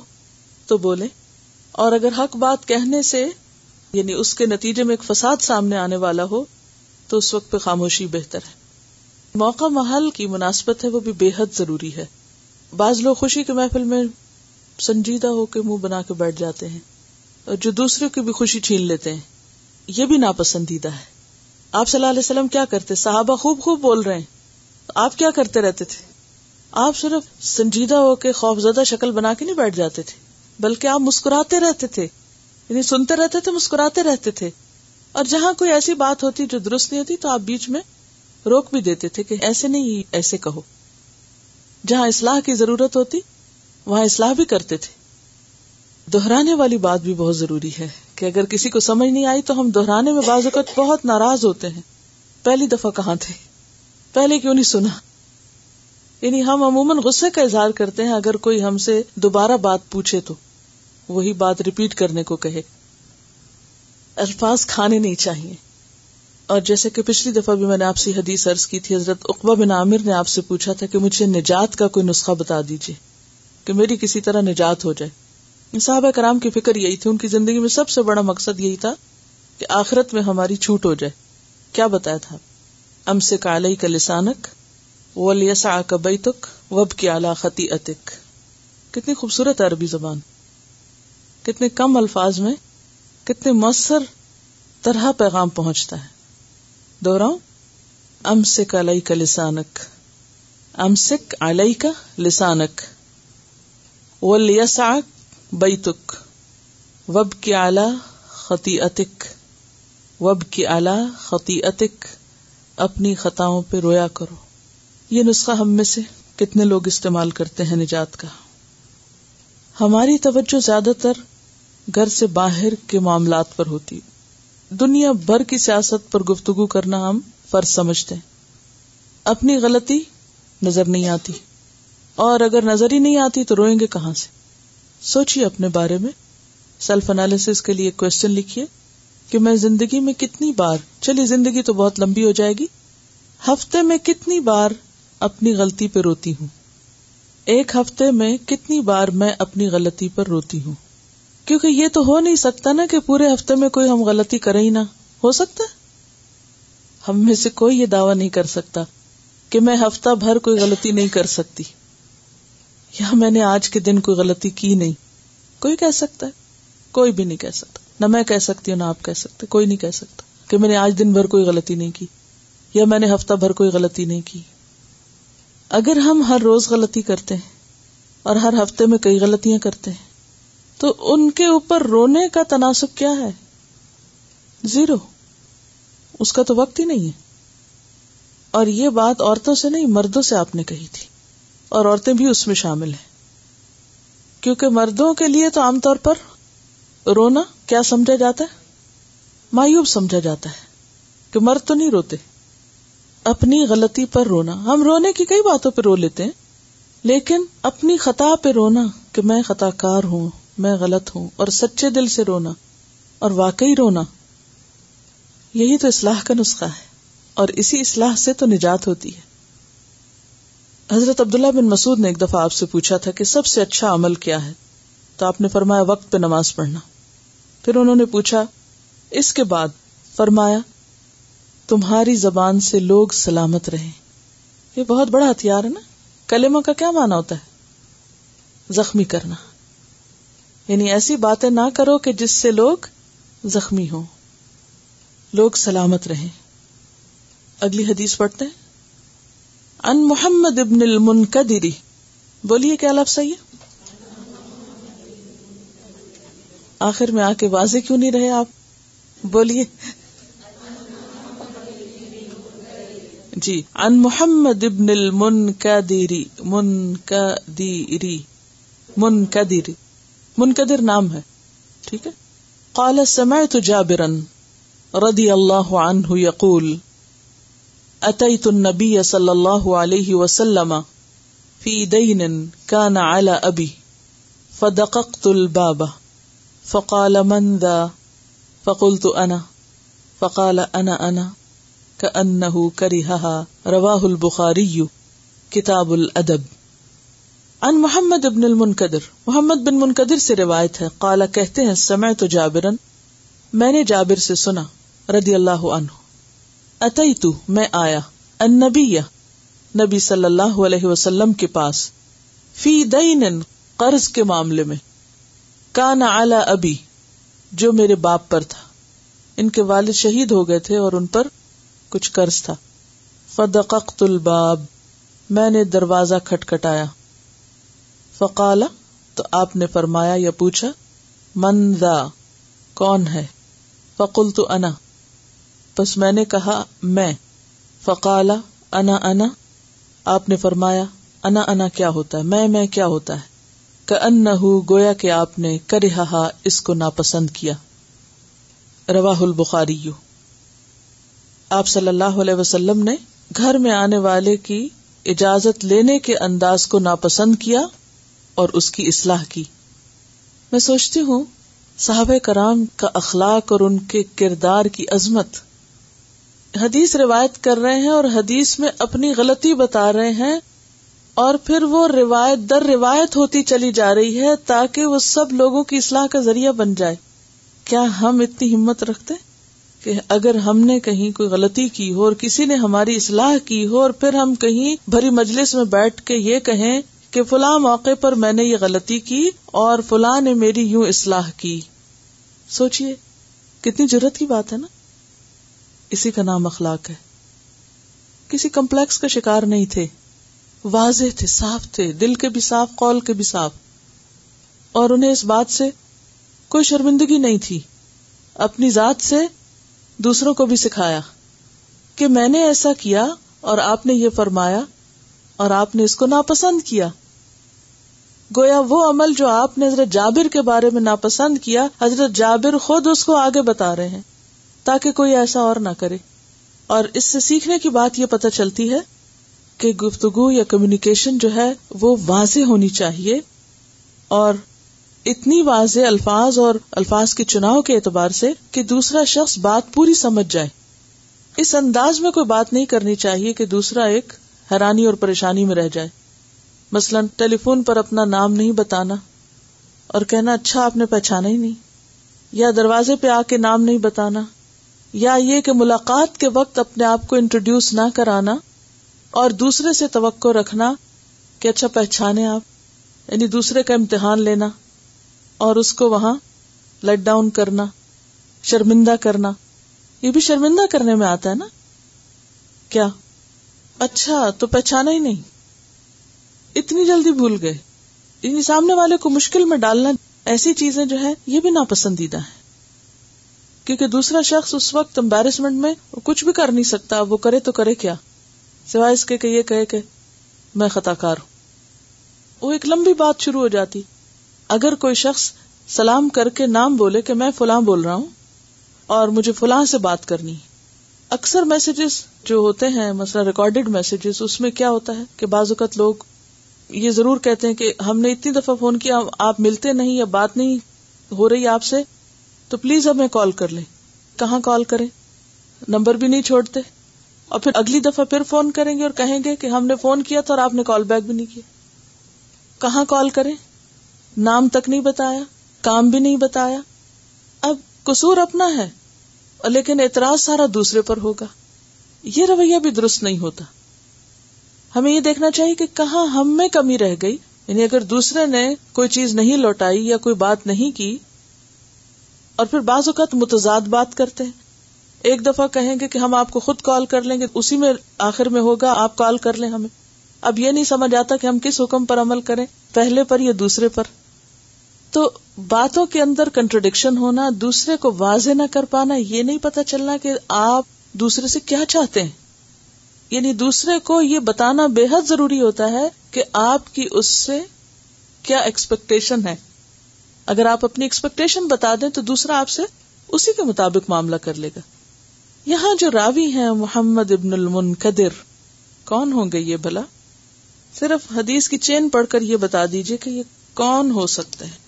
Speaker 1: تو بولیں، اور اگر حق بات کہنے سے یعنی اس کے نتیجے میں ایک فساد سامنے آنے والا ہو تو اس وقت پہ خاموشی بہتر ہے. موقع محل کی مناسبت ہے وہ بھی بے حد ضروری ہے. بعض لوگ خوشی کے محفل میں سنجیدہ ہو کے منہ بنا کے بیٹھ جاتے ہیں اور جو دوسرے کی بھی خوشی چھین لیتے ہیں، یہ بھی ناپسندیدہ ہے. آپ صلی اللہ علیہ وسلم کیا کرتے؟ صحابہ خوب بول رہے ہیں، آپ کیا کرتے رہتے تھے؟ آپ صرف سنجیدہ ہو کے خوفزدہ شکل بنا کے نہیں بیٹھ جاتے تھے، بلکہ آپ مسکراتے رہتے تھے، یعنی سنتے رہتے تھے، مسکراتے رہتے تھے. اور جہاں کوئی ایسی بات ہوتی جو درست نہیں ہوتی تو آپ بیچ میں روک بھی دیتے تھے کہ ایسے نہیں، ایسے کہو. جہاں اصلاح کی ضرورت ہوتی وہاں اصلاح بھی کرتے تھے. دہرانے والی بات بھی بہت ضروری ہے کہ اگر کسی کو سمجھ نہیں آئی تو ہم دہرانے میں بعض اوقات بہت ناراض ہوتے ہیں. پہلی دفعہ کہاں تھے؟ پہلے کیوں نہیں سنا؟ یعنی ہم عموماً غصے کا اظہار کرتے ہیں اگر کوئی ہم سے دوبارہ بات پوچھے تو وہی بات ریپیٹ کرنے کو کہے. الفاظ کھانے نہیں چاہیے. اور جیسے کہ پچھلی دفعہ بھی میں نے آپ سے حدیث عرض کی تھی، حضرت عقبہ بن عامر نے آپ سے پوچھا تھا کہ مجھے نجات کا کوئی نسخہ بتا دیجئے کہ میری کسی طرح نجات ہو جائے. صحابہ کرام کی فکر یہی تھی، ان کی زندگی میں سب سے بڑا مقصد یہی تھا کہ آخرت میں ہماری چھوٹ ہو جائے. کیا بتایا تھا؟ امسک علیک لسانک ولیسعک بیتک وابکی علی خطیئتک. کتنی خوبصورت عربی زبان، کتنے کم الفاظ میں کتنے مؤثر طرح پیغام پہنچتا ہے. دوہراؤں، امسک علیک لسانک، امسک علیک لسانک ولیسعک بیتک وابکی علی خطیئتک، وابکی علی خطیئتک، اپنی خطاؤں پہ رویا کرو. یہ نسخہ ہم میں سے کتنے لوگ استعمال کرتے ہیں نجات کا؟ ہماری توجہ زیادہ تر گھر سے باہر کے معاملات پر ہوتی. دنیا بھر کی سیاست پر گفتگو کرنا ہم فرض سمجھتے ہیں. اپنی غلطی نظر نہیں آتی، اور اگر نظر ہی نہیں آتی تو روئیں گے کہاں سے؟ سوچیے اپنے بارے میں، سیلف انالیسس کے لیے کوشچن لکھیے کہ میں زندگی میں کتنی بار، چلیے زندگی تو بہت لمبی ہو جائے گی، ہفتے میں کتنی بار اپنی غلطی پہ روتی ہوں. ایک ہفتے میں کتنی بار میں اپنی غلطی پر روتی ہوں. کیونکہ یہ تو ہو نہیں سکتا نا کہ پورے ہفتے میں کوئی ہم غلطی کرے ہی نہ. ہو سکتا ہے؟ ہم میں سے کوئی یہ دعویٰ نہیں کر سکتا کہ میں ہفتہ بھر کوئی غلطی نہیں کر سکتی، یا میں نے آج کے دن کوئی غلطی کی نہیں. کوئی کہہ سکتا ہے؟ کوئی بھی نہیں کہہ سکتا. نہ میں کہہ سکتی ہوں نہ آپ کہہ سکتے. کوئی نہیں کہہ سکتا کہ میں نے آج دن بھر کوئی غلطی نہیں کی یا میں نے ہفتہ بھر کوئی غلطی نہیں کی. اگر ہم ہر روز غلطی کرتے ہیں اور ہر ہفتے میں کئی غلطیاں کرتے ہیں تو ان کے اوپر رونے کا تناسب کیا ہے؟ زیرو. اس کا تو وقت ہی نہیں ہے. اور یہ بات عورتوں سے نہیں، مردوں سے آپ نے کہی تھی، اور عورتیں بھی اس میں شامل ہیں. کیونکہ مردوں کے لیے تو عام طور پر رونا کیا سمجھا جاتا ہے؟ معیوب سمجھا جاتا ہے کہ مرد تو نہیں روتے. اپنی غلطی پر رونا، ہم رونے کی کئی باتوں پہ رو لیتے ہیں، لیکن اپنی خطا پہ رونا کہ میں خطا کار ہوں، میں غلط ہوں، اور سچے دل سے رونا اور واقعی رونا، یہی تو اصلاح کا نسخہ ہے. اور اسی اصلاح سے تو نجات ہوتی ہے. حضرت عبداللہ بن مسعود نے ایک دفعہ آپ سے پوچھا تھا کہ سب سے اچھا عمل کیا ہے؟ تو آپ نے فرمایا وقت پہ نماز پڑھنا. پھر انہوں نے پوچھا اس کے بعد؟ فرمایا تمہاری زبان سے لوگ سلامت رہیں. یہ بہت بڑا ہتھیار ہے نا. کلمہ کا کیا معنی ہوتا ہے؟ زخمی کرنا. یعنی ایسی باتیں نہ کرو کہ جس سے لوگ زخمی ہوں، لوگ سلامت رہیں. اگلی حدیث پڑھتے ہیں. عن محمد ابن المنکدر، بولیے کیا لفظ ہے یہ؟ آخر میں آ کے واضح کیوں نہیں رہے آپ؟ بولیے. جی، عن محمد ابن المنکدر. منکدر نام ہے، ٹھیک ہے. قال سمعت جابرا رضی اللہ عنہ یقول اتیت النبی صلی اللہ علیہ وسلم فی دین کان علی ابی فدققت الباب فقال من ذا فقلت انا فقال انا كأنه كرهها رواه البخاری کتاب الادب. عن محمد بن المنکدر، محمد بن منکدر سے روایت ہے. قال کہتے ہیں سمعت جابرا، میں نے جابر سے سنا رضی اللہ عنہ. اتیت میں آیا، النبی نبی صلی اللہ علیہ وسلم کے پاس، فی دین قرض کے معاملے میں، کان علی ابی جو میرے باپ پر تھا. ان کے والد شہید ہو گئے تھے اور ان پر کچھ قرض تھا. فدققت الباب، میں نے دروازہ کھٹکھٹایا. فقال تو آپ نے فرمایا یا پوچھا، من ذا کون ہے؟ فقلت انا پس میں نے کہا میں. فقال انا آپ نے فرمایا انا کیا ہوتا ہے؟ میں کیا ہوتا ہے؟ کأنہ گویا کہ آپ نے کرہہا اس کو ناپسند کیا. رواہ البخاری. آپ صلی اللہ علیہ وسلم نے گھر میں آنے والے کی اجازت لینے کے انداز کو ناپسند کیا اور اس کی اصلاح کی. میں سوچتی ہوں صحابہ کرام کا اخلاق اور ان کے کردار کی عظمت. حدیث روایت کر رہے ہیں اور حدیث میں اپنی غلطی بتا رہے ہیں اور پھر وہ روایت در روایت ہوتی چلی جا رہی ہے تاکہ وہ سب لوگوں کی اصلاح کا ذریعہ بن جائے. کیا ہم اتنی ہمت رکھتے کہ اگر ہم نے کہیں کوئی غلطی کی ہو اور کسی نے ہماری اصلاح کی ہو اور پھر ہم کہیں بھری مجلس میں بیٹھ کے یہ کہیں کہ فلاں موقع پر میں نے یہ غلطی کی اور فلاں نے میری یوں اصلاح کی. سوچئے کتنی جرأت کی بات ہے نا. اسی کا نام اخلاق ہے. کسی کمپلیکس کا شکار نہیں تھے، واضح تھے، صاف تھے، دل کے بھی صاف، قول کے بھی صاف، اور انہیں اس بات سے کوئی شرمندگی نہیں تھی. اپنی ذات سے دوسروں کو بھی سکھایا کہ میں نے ایسا کیا اور آپ نے یہ فرمایا اور آپ نے اس کو ناپسند کیا. گویا وہ عمل جو آپ نے حضرت جابر کے بارے میں ناپسند کیا، حضرت جابر خود اس کو آگے بتا رہے ہیں تاکہ کوئی ایسا اور نہ کرے. اور اس سے سیکھنے کی بات یہ پتہ چلتی ہے کہ گفتگو یا کمیونیکیشن جو ہے وہ واضح ہونی چاہیے، اور اتنی واضح الفاظ اور الفاظ کے چناؤ کے اعتبار سے کہ دوسرا شخص بات پوری سمجھ جائے. اس انداز میں کوئی بات نہیں کرنی چاہیے کہ دوسرا ایک حیرانی اور پریشانی میں رہ جائے. مثلا ٹیلی فون پر اپنا نام نہیں بتانا اور کہنا اچھا آپ نے پہچانا ہی نہیں، یا دروازے پہ آ کے نام نہیں بتانا، یا یہ کہ ملاقات کے وقت اپنے آپ کو انٹروڈیوس نہ کرانا اور دوسرے سے توقع رکھنا کہ اچھا پہچانے آپ، یعنی دوسرے کا امتحان لینا اور اس کو وہاں لیٹ ڈاؤن کرنا، شرمندہ کرنا. یہ بھی شرمندہ کرنے میں آتا ہے نا. کیا اچھا تو پہچانا ہی نہیں، اتنی جلدی بھول گئے. یعنی سامنے والے کو مشکل میں ڈالنا، ایسی چیزیں جو ہے یہ بھی ناپسندیدہ ہے، کیونکہ دوسرا شخص اس وقت امبیرسمنٹ میں کچھ بھی کر نہیں سکتا. وہ کرے تو کرے کیا سوائے اس کے کہ یہ کہے کہ میں خطا کار ہوں. وہ ایک لمبی بات شروع ہو جاتی. اگر کوئی شخص سلام کر کے نام بولے کہ میں فلاں بول رہا ہوں اور مجھے فلاں سے بات کرنی، اکثر میسیجز جو ہوتے ہیں مثلا ریکارڈڈ میسیجز، اس میں کیا ہوتا ہے کہ بعض اوقات لوگ یہ ضرور کہتے ہیں کہ ہم نے اتنی دفعہ فون کیا، آپ ملتے نہیں یا بات نہیں ہو رہی آپ سے، تو پلیز ہمیں کال کر لیں. کہاں کال کریں؟ نمبر بھی نہیں چھوڑتے، اور پھر اگلی دفعہ پھر فون کریں گے اور کہیں گے کہ ہم نے فون کیا تھا اور آپ نے کال بیک بھی نہیں کیا. کہاں کال کریں؟ نام تک نہیں بتایا، کام بھی نہیں بتایا. اب قصور اپنا ہے لیکن اعتراض سارا دوسرے پر ہوگا. یہ رویہ بھی درست نہیں ہوتا. ہمیں یہ دیکھنا چاہیے کہ کہاں ہم میں کمی رہ گئی. یعنی اگر دوسرے نے کوئی چیز نہیں لوٹائی یا کوئی بات نہیں کی، اور پھر بعض اوقات متضاد بات کرتے ہیں. ایک دفعہ کہیں گے کہ ہم آپ کو خود کال کر لیں گے، اسی میں آخر میں ہوگا آپ کال کر لیں ہمیں. اب یہ نہیں سمجھ آتا کہ ہم کس حکم پر عمل کریں، پہلے پر یا دوسرے پر. تو باتوں کے اندر کنٹرڈکشن ہونا، دوسرے کو واضح نہ کر پانا، یہ نہیں پتا چلنا کہ آپ دوسرے سے کیا چاہتے ہیں. یعنی دوسرے کو یہ بتانا بے حد ضروری ہوتا ہے کہ آپ کی اس سے کیا ایکسپیکٹیشن ہے. اگر آپ اپنی ایکسپیکٹیشن بتا دیں تو دوسرا آپ سے اسی کے مطابق معاملہ کر لے گا. یہاں جو راوی ہیں محمد ابن المنکدر، کون ہوں گے یہ بھلا؟ صرف حدیث کی چین پڑھ کر یہ بتا دیجئے کہ یہ کون ہو سکتے ہیں.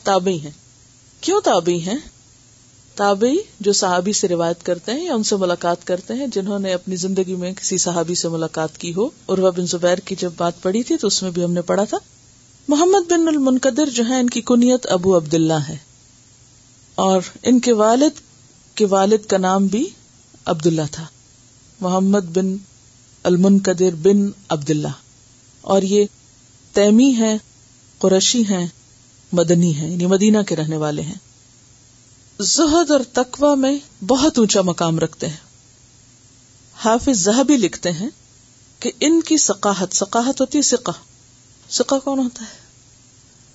Speaker 1: تابعی ہیں. کیوں تابعی ہیں؟ تابعی جو صحابی سے روایت کرتے ہیں یا ان سے ملاقات کرتے ہیں، جنہوں نے اپنی زندگی میں کسی صحابی سے ملاقات کی ہو. عروہ بن زبیر کی جب بات پڑھی تھی تو اس میں بھی ہم نے پڑھا تھا. محمد بن المنکدر جو ہیں، ان کی کنیت ابو عبداللہ ہے، اور ان کے والد کا نام بھی عبداللہ تھا، محمد بن المنکدر بن عبداللہ. اور یہ تیمی ہیں، قریشی ہیں، مدنی ہیں، یعنی مدینہ کے رہنے والے ہیں. زہد اور تقوی میں بہت اونچا مقام رکھتے ہیں. حافظ ذہبی لکھتے ہیں کہ ان کی ثقاہت ہوتی ہے ثقہ. ثقہ کون ہوتا ہے؟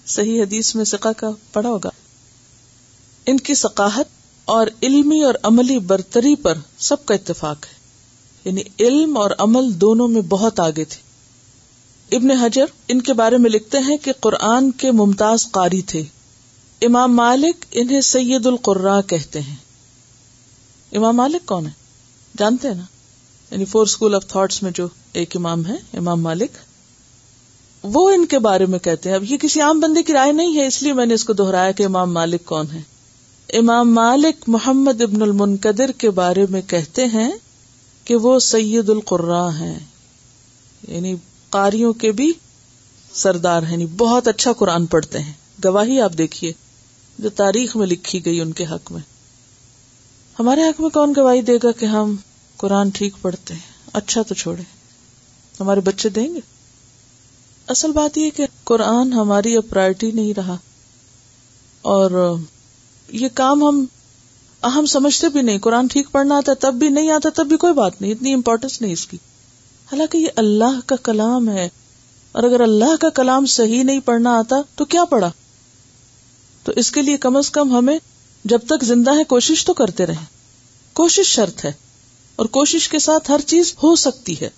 Speaker 1: صحیح حدیث میں ثقہ کا پڑھا ہوگا. ان کی ثقاہت اور علمی اور عملی برتری پر سب کا اتفاق ہے. یعنی علم اور عمل دونوں میں بہت آگے تھے. ابن حجر ان کے بارے میں لکھتے ہیں کہ قرآن کے ممتاز قاری تھے. امام مالک انہیں سید القراء کہتے ہیں. امام مالک کون ہے؟ جانتے ہیں نا؟ یعنی 4 اسکول آف تھاٹس میں جو ایک امام ہے امام مالک، وہ ان کے بارے میں کہتے ہیں. اب یہ کسی عام بندے کی رائے نہیں ہے، اس لیے میں نے اس کو دہرایا کہ امام مالک کون ہے. امام مالک محمد ابن المنکدر کے بارے میں کہتے ہیں کہ وہ سید القراء ہیں، یعنی قاریوں کے بھی سردار ہیں، یعنی بہت اچھا قرآن پڑھتے ہیں. گواہی آپ دیکھیے جو تاریخ میں لکھی گئی ان کے حق میں. ہمارے حق میں کون گواہی دے گا کہ ہم قرآن ٹھیک پڑھتے ہیں؟ اچھا تو چھوڑے، ہمارے بچے دیں گے؟ اصل بات یہ کہ قرآن ہماری اب پرائرٹی نہیں رہا، اور یہ کام ہم سمجھتے بھی نہیں. قرآن ٹھیک پڑھنا آتا تب بھی، نہیں آتا تب بھی، کوئی بات نہیں، اتنی امپورٹنس نہیں اس کی. حالانکہ یہ اللہ کا کلام ہے، اور اگر اللہ کا کلام صحیح نہیں پڑھنا آتا تو کیا پڑھا؟ تو اس کے لیے کم از کم ہمیں جب تک زندہ ہے کوشش تو کرتے رہیں. کوشش شرط ہے، اور کوشش کے ساتھ ہر چیز ہو سکتی ہے.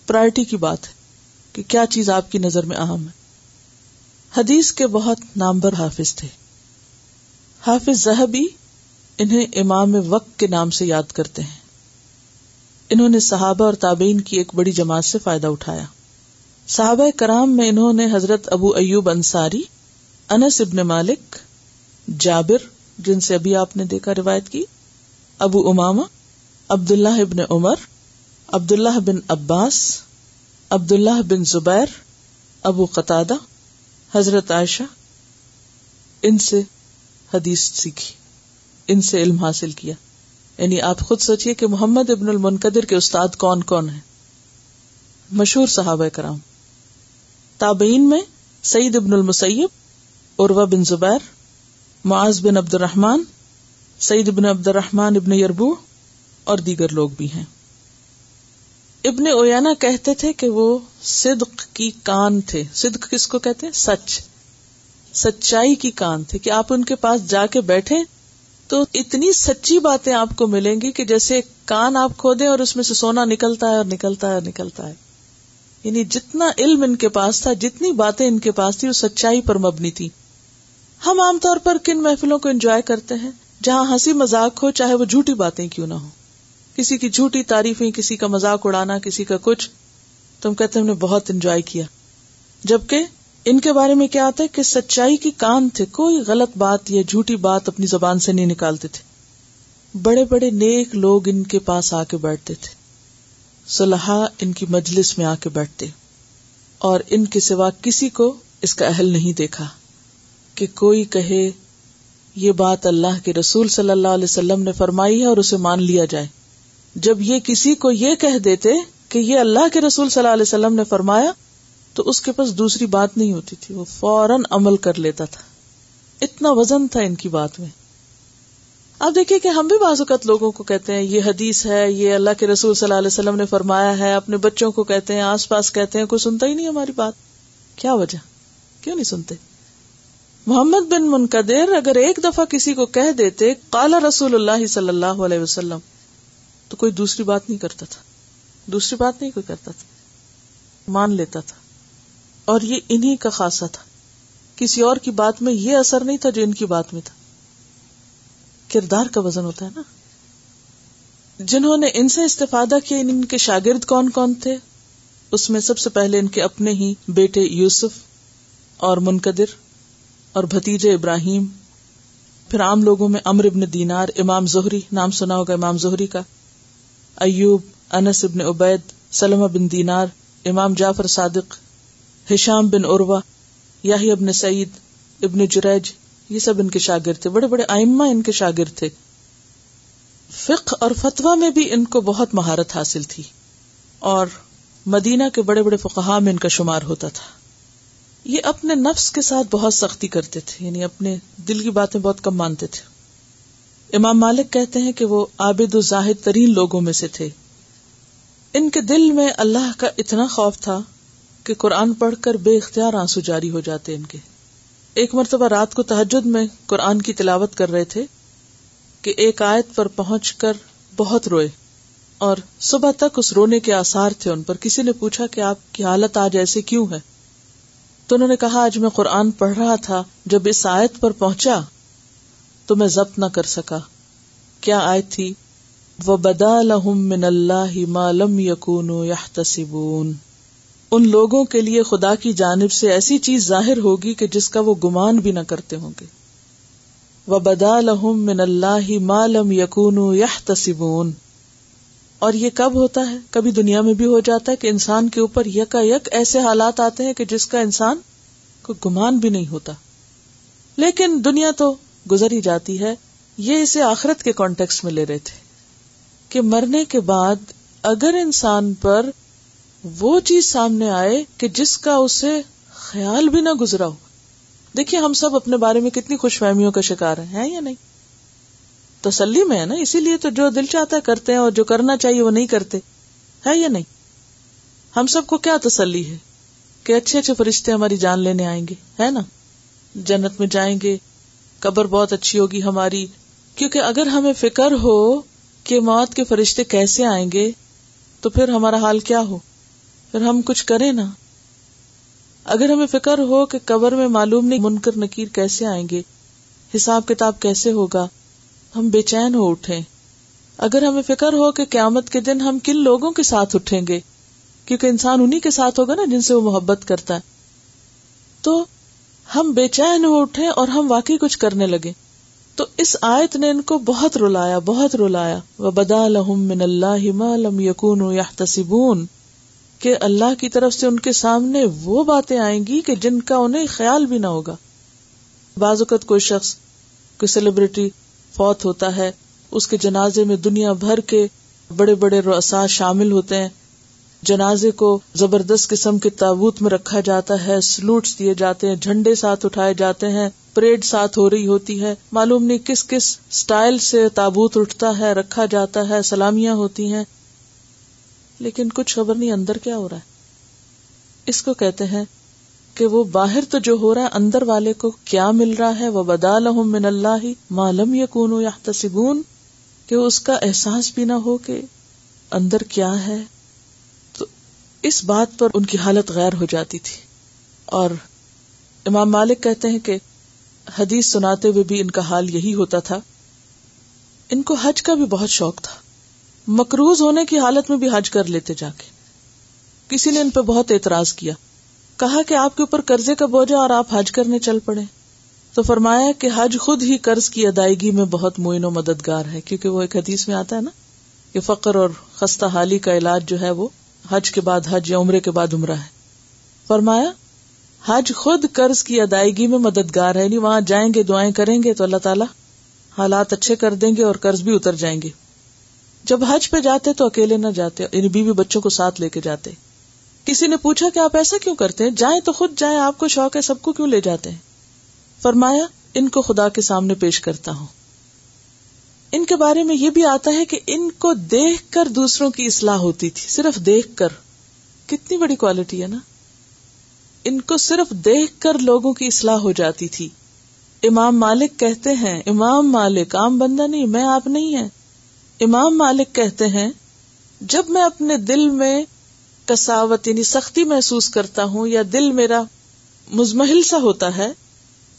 Speaker 1: پرائرٹی کی بات ہے کہ کیا چیز آپ کی نظر میں اہم ہے. حدیث کے بہت نامور حافظ تھے. حافظ ذہبی انہیں امام وقت کے نام سے یاد کرتے ہیں. انہوں نے صحابہ اور تابعین کی ایک بڑی جماعت سے فائدہ اٹھایا. صحابہ کرام میں انہوں نے حضرت ابو ایوب انصاری، انس ابن مالک، جابر جن سے ابھی آپ نے دیکھا روایت کی، ابو امامہ، عبداللہ ابن عمر، عبداللہ بن عباس، عبداللہ بن زبیر، ابو قتادہ، حضرت عائشہ، ان سے حدیث سیکھی، ان سے علم حاصل کیا. یعنی آپ خود سوچئے کہ محمد ابن المنکدر کے استاد کون کون ہیں؟ مشہور صحابہ کرام. تابعین میں سعید ابن المسیب، عروہ بن زبیر، معاذ بن عبد الرحمن، سعید بن عبد الرحمن ابن یربوع اور دیگر لوگ بھی ہیں. ابن عیینہ کہتے تھے کہ وہ صدق کی کان تھے. صدق کس کو کہتے ہیں؟ سچ، سچائی کی کان تھے، کہ آپ ان کے پاس جا کے بیٹھیں تو اتنی سچی باتیں آپ کو ملیں گی کہ جیسے کان آپ کھودیں اور اس میں سے سونا نکلتا ہے اور نکلتا ہے اور نکلتا ہے. یعنی جتنا علم ان کے پاس تھا، جتنی باتیں ان کے پاس تھی، وہ سچائی پر مبنی تھی. ہم عام طور پر کن محفلوں کو انجوائے کرتے ہیں جہاں ہنسی مذاق ہو، چاہے وہ جھوٹی باتیں کیوں نہ ہو. کسی کی جھوٹی تعریفیں، کسی کا مذاق اڑانا، کسی کا کچھ، تم کہتے ہم نے بہت انجوائے کیا. جبکہ ان کے بارے میں کیا آتا ہے کہ سچائی کی کان تھے، کوئی غلط بات یا جھوٹی بات اپنی زبان سے نہیں نکالتے تھے. بڑے بڑے نیک لوگ ان کے پاس آ کے بیٹھتے تھے، صلحاء ان کی مجلس میں آ کے بیٹھتے، اور ان کے سوا کسی کو اس کا اہل نہیں دیکھا کہ کوئی کہے یہ بات اللہ کے رسول صلی اللہ علیہ وسلم نے فرمائی ہے اور اسے مان لیا جائے. جب یہ کسی کو یہ کہہ دیتے کہ یہ اللہ کے رسول صلی اللہ علیہ وسلم نے فرمایا تو اس کے پاس دوسری بات نہیں ہوتی تھی، وہ فوراً عمل کر لیتا تھا. اتنا وزن تھا ان کی بات میں. آپ دیکھیے کہ ہم بھی بعض اوقات لوگوں کو کہتے ہیں یہ حدیث ہے، یہ اللہ کے رسول صلی اللہ علیہ وسلم نے فرمایا ہے، اپنے بچوں کو کہتے ہیں، آس پاس کہتے ہیں، کوئی سنتا ہی نہیں ہماری بات. کیا وجہ؟ کیوں نہیں سنتے؟ محمد بن منکدر اگر ایک دفعہ کسی کو کہہ دیتے قال رسول اللہ صلی اللہ علیہ وسلم تو کوئی دوسری بات نہیں کرتا تھا، دوسری بات نہیں کوئی کرتا تھا، مان لیتا تھا. اور یہ انہی کا خاصہ تھا، کسی اور کی بات میں یہ اثر نہیں تھا جو ان کی بات میں تھا. کردار کا وزن ہوتا ہے نا. جنہوں نے ان سے استفادہ کیا، ان کے شاگرد کون کون تھے؟ اس میں سب سے پہلے ان کے اپنے ہی بیٹے یوسف اور منکدر اور بھتیجے ابراہیم. پھر عام لوگوں میں عمرو ابن دینار، امام زہری، نام سنا ہوگا امام زہری کا، ایوب، انس ابن عبید، سلمہ بن دینار، امام جعفر صادق، ہشام بن عروہ، یحییٰ ابن سعید، ابن جریج، یہ سب ان کے شاگرد تھے. بڑے بڑے ائمہ ان کے شاگرد تھے. فقہ اور فتویٰ میں بھی ان کو بہت مہارت حاصل تھی، اور مدینہ کے بڑے بڑے فقہاء میں ان کا شمار ہوتا تھا. یہ اپنے نفس کے ساتھ بہت سختی کرتے تھے، یعنی اپنے دل کی باتیں بہت کم مانتے تھے. امام مالک کہتے ہیں کہ وہ عابد و زاہد ترین لوگوں میں سے تھے. ان کے دل میں اللہ کا اتنا خوف تھا کہ قرآن پڑھ کر بے اختیار آنسو جاری ہو جاتے ان کے. ایک مرتبہ رات کو تہجد میں قرآن کی تلاوت کر رہے تھے کہ ایک آیت پر پہنچ کر بہت روئے، اور صبح تک اس رونے کے آثار تھے ان پر. کسی نے پوچھا کہ آپ کی حالت آج ایسے کیوں ہے؟ تو انہوں نے کہا آج میں قرآن پڑھ رہا تھا، جب اس آیت پر پہنچا تو میں ضبط نہ کر سکا. کیا آیت تھی؟ وَبَدَا لَهُم مِّنَ اللَّهِ مَا لَمْ يَكُونُوا يَحْتَسِبُونَ، ان لوگوں کے لیے خدا کی جانب سے ایسی چیز ظاہر ہوگی کہ جس کا وہ گمان بھی نہ کرتے ہوں گے. وَبَدَا لَهُم مِّنَ اللَّهِ مَا لَمْ يَكُونُوا يَحْتَسِبُونَ. اور یہ کب ہوتا ہے؟ کبھی دنیا میں بھی ہو جاتا ہے کہ انسان کے اوپر یکا یک ایسے حالات آتے ہیں کہ جس کا انسان کو گمان بھی نہیں ہوتا. لیکن دنیا تو گزر ہی جاتی ہے. یہ اسے آخرت کے کانٹیکسٹ میں لے رہے تھے کہ مرنے کے بعد اگر انسان پر وہ چیز سامنے آئے کہ جس کا اسے خیال بھی نہ گزرا ہو. دیکھیے ہم سب اپنے بارے میں کتنی خوش فہمیوں کا شکار ہیں یا نہیں؟ تسلی میں ہے نا، اسی لیے تو جو دل چاہتا ہے کرتے ہیں اور جو کرنا چاہیے وہ نہیں کرتے، ہے یا نہیں؟ ہم سب کو کیا تسلی ہے کہ اچھے اچھے فرشتے ہماری جان لینے آئیں گے، ہے نا، جنت میں جائیں گے، قبر بہت اچھی ہوگی ہماری. کیونکہ اگر ہمیں فکر ہو کہ موت کے فرشتے کیسے آئیں گے تو پھر ہمارا حال کیا ہو، پھر ہم کچھ کریں نا. اگر ہمیں فکر ہو کہ قبر میں معلوم نہیں منکر نکیر کیسے آئیں گے، حساب کتاب کیسے ہوگا، ہم بے چین ہو اٹھیں. اگر ہمیں فکر ہو کہ قیامت کے دن ہم کن لوگوں کے ساتھ اٹھیں گے، کیونکہ انسان انہی کے ساتھ ہوگا نا جن سے وہ محبت کرتا ہے، تو ہم بے چین ہو اٹھیں اور ہم واقعی کچھ کرنے لگے. تو اس آیت نے ان کو بہت رلایا. وَبَدَا لَهُم مِّنَ اللَّهِ مَا لَمْ يَكُونُوا يَحْتَسِبُونَ، کہ اللہ کی طرف سے ان کے سامنے وہ باتیں آئیں گی کہ جن کا انہیں خیال بھی نہ ہوگا. بعض اوقات کوئی شخص، کوئی سیلیبریٹی فوت ہوتا ہے، اس کے جنازے میں دنیا بھر کے بڑے بڑے رؤساء شامل ہوتے ہیں. جنازے کو زبردست قسم کے تابوت میں رکھا جاتا ہے، سلوٹس دیے جاتے ہیں، جھنڈے ساتھ اٹھائے جاتے ہیں، پریڈ ساتھ ہو رہی ہوتی ہے، معلوم نہیں کس کس سٹائل سے تابوت اٹھتا ہے، رکھا جاتا ہے، سلامیاں ہوتی ہیں، لیکن کچھ خبر نہیں اندر کیا ہو رہا ہے. اس کو کہتے ہیں کہ وہ باہر تو جو ہو رہا ہے اندر والے کو کیا مل رہا ہے. وَبَدَا لَهُم مِّنَ اللَّهِ مَا لَمْ يَكُونُوا يَحْتَسِبُونَ، کہ اس کا احساس بھی نہ ہو کہ اندر کیا ہے. تو اس بات پر ان کی حالت غیر ہو جاتی تھی. اور امام مالک کہتے ہیں کہ حدیث سناتے ہوئے بھی ان کا حال یہی ہوتا تھا. ان کو حج کا بھی بہت شوق تھا، مقروض ہونے کی حالت میں بھی حج کر لیتے جا کے. کسی نے ان پہ بہت اعتراض کیا، کہا کہ آپ کے اوپر قرضے کا بوجھ اور آپ حج کرنے چل پڑے. تو فرمایا کہ حج خود ہی قرض کی ادائیگی میں بہت معین و مددگار ہے، کیونکہ وہ ایک حدیث میں آتا ہے نا کہ فقر اور خستہ حالی کا علاج جو ہے وہ حج کے بعد حج یا عمرے کے بعد عمرہ ہے. فرمایا حج خود قرض کی ادائیگی میں مددگار ہے، یعنی وہاں جائیں گے، دعائیں کریں گے تو اللہ تعالیٰ حالات اچھے کر دیں گے اور قرض بھی اتر جائیں گے. جب حج پہ جاتے تو اکیلے نہ جاتے، یعنی بیوی بچوں کو ساتھ لے کے جاتے. کسی نے پوچھا کہ آپ ایسا کیوں کرتے ہیں، جائیں تو خود جائیں، آپ کو شوق ہے، سب کو کیوں لے جاتے ہیں؟ فرمایا ان کو خدا کے سامنے پیش کرتا ہوں. ان کے بارے میں یہ بھی آتا ہے کہ ان کو دیکھ کر دوسروں کی اصلاح ہوتی تھی. صرف دیکھ کر، کتنی بڑی کوالٹی ہے نا. ان کو صرف دیکھ کر لوگوں کی اصلاح ہو جاتی تھی. امام مالک کہتے ہیں، امام مالک عام بندہ نہیں، میں آپ نہیں ہیں. امام مالک کہتے ہیں جب میں اپنے دل میں کساوت یعنی سختی محسوس کرتا ہوں یا دل میرا مزمحل سا ہوتا ہے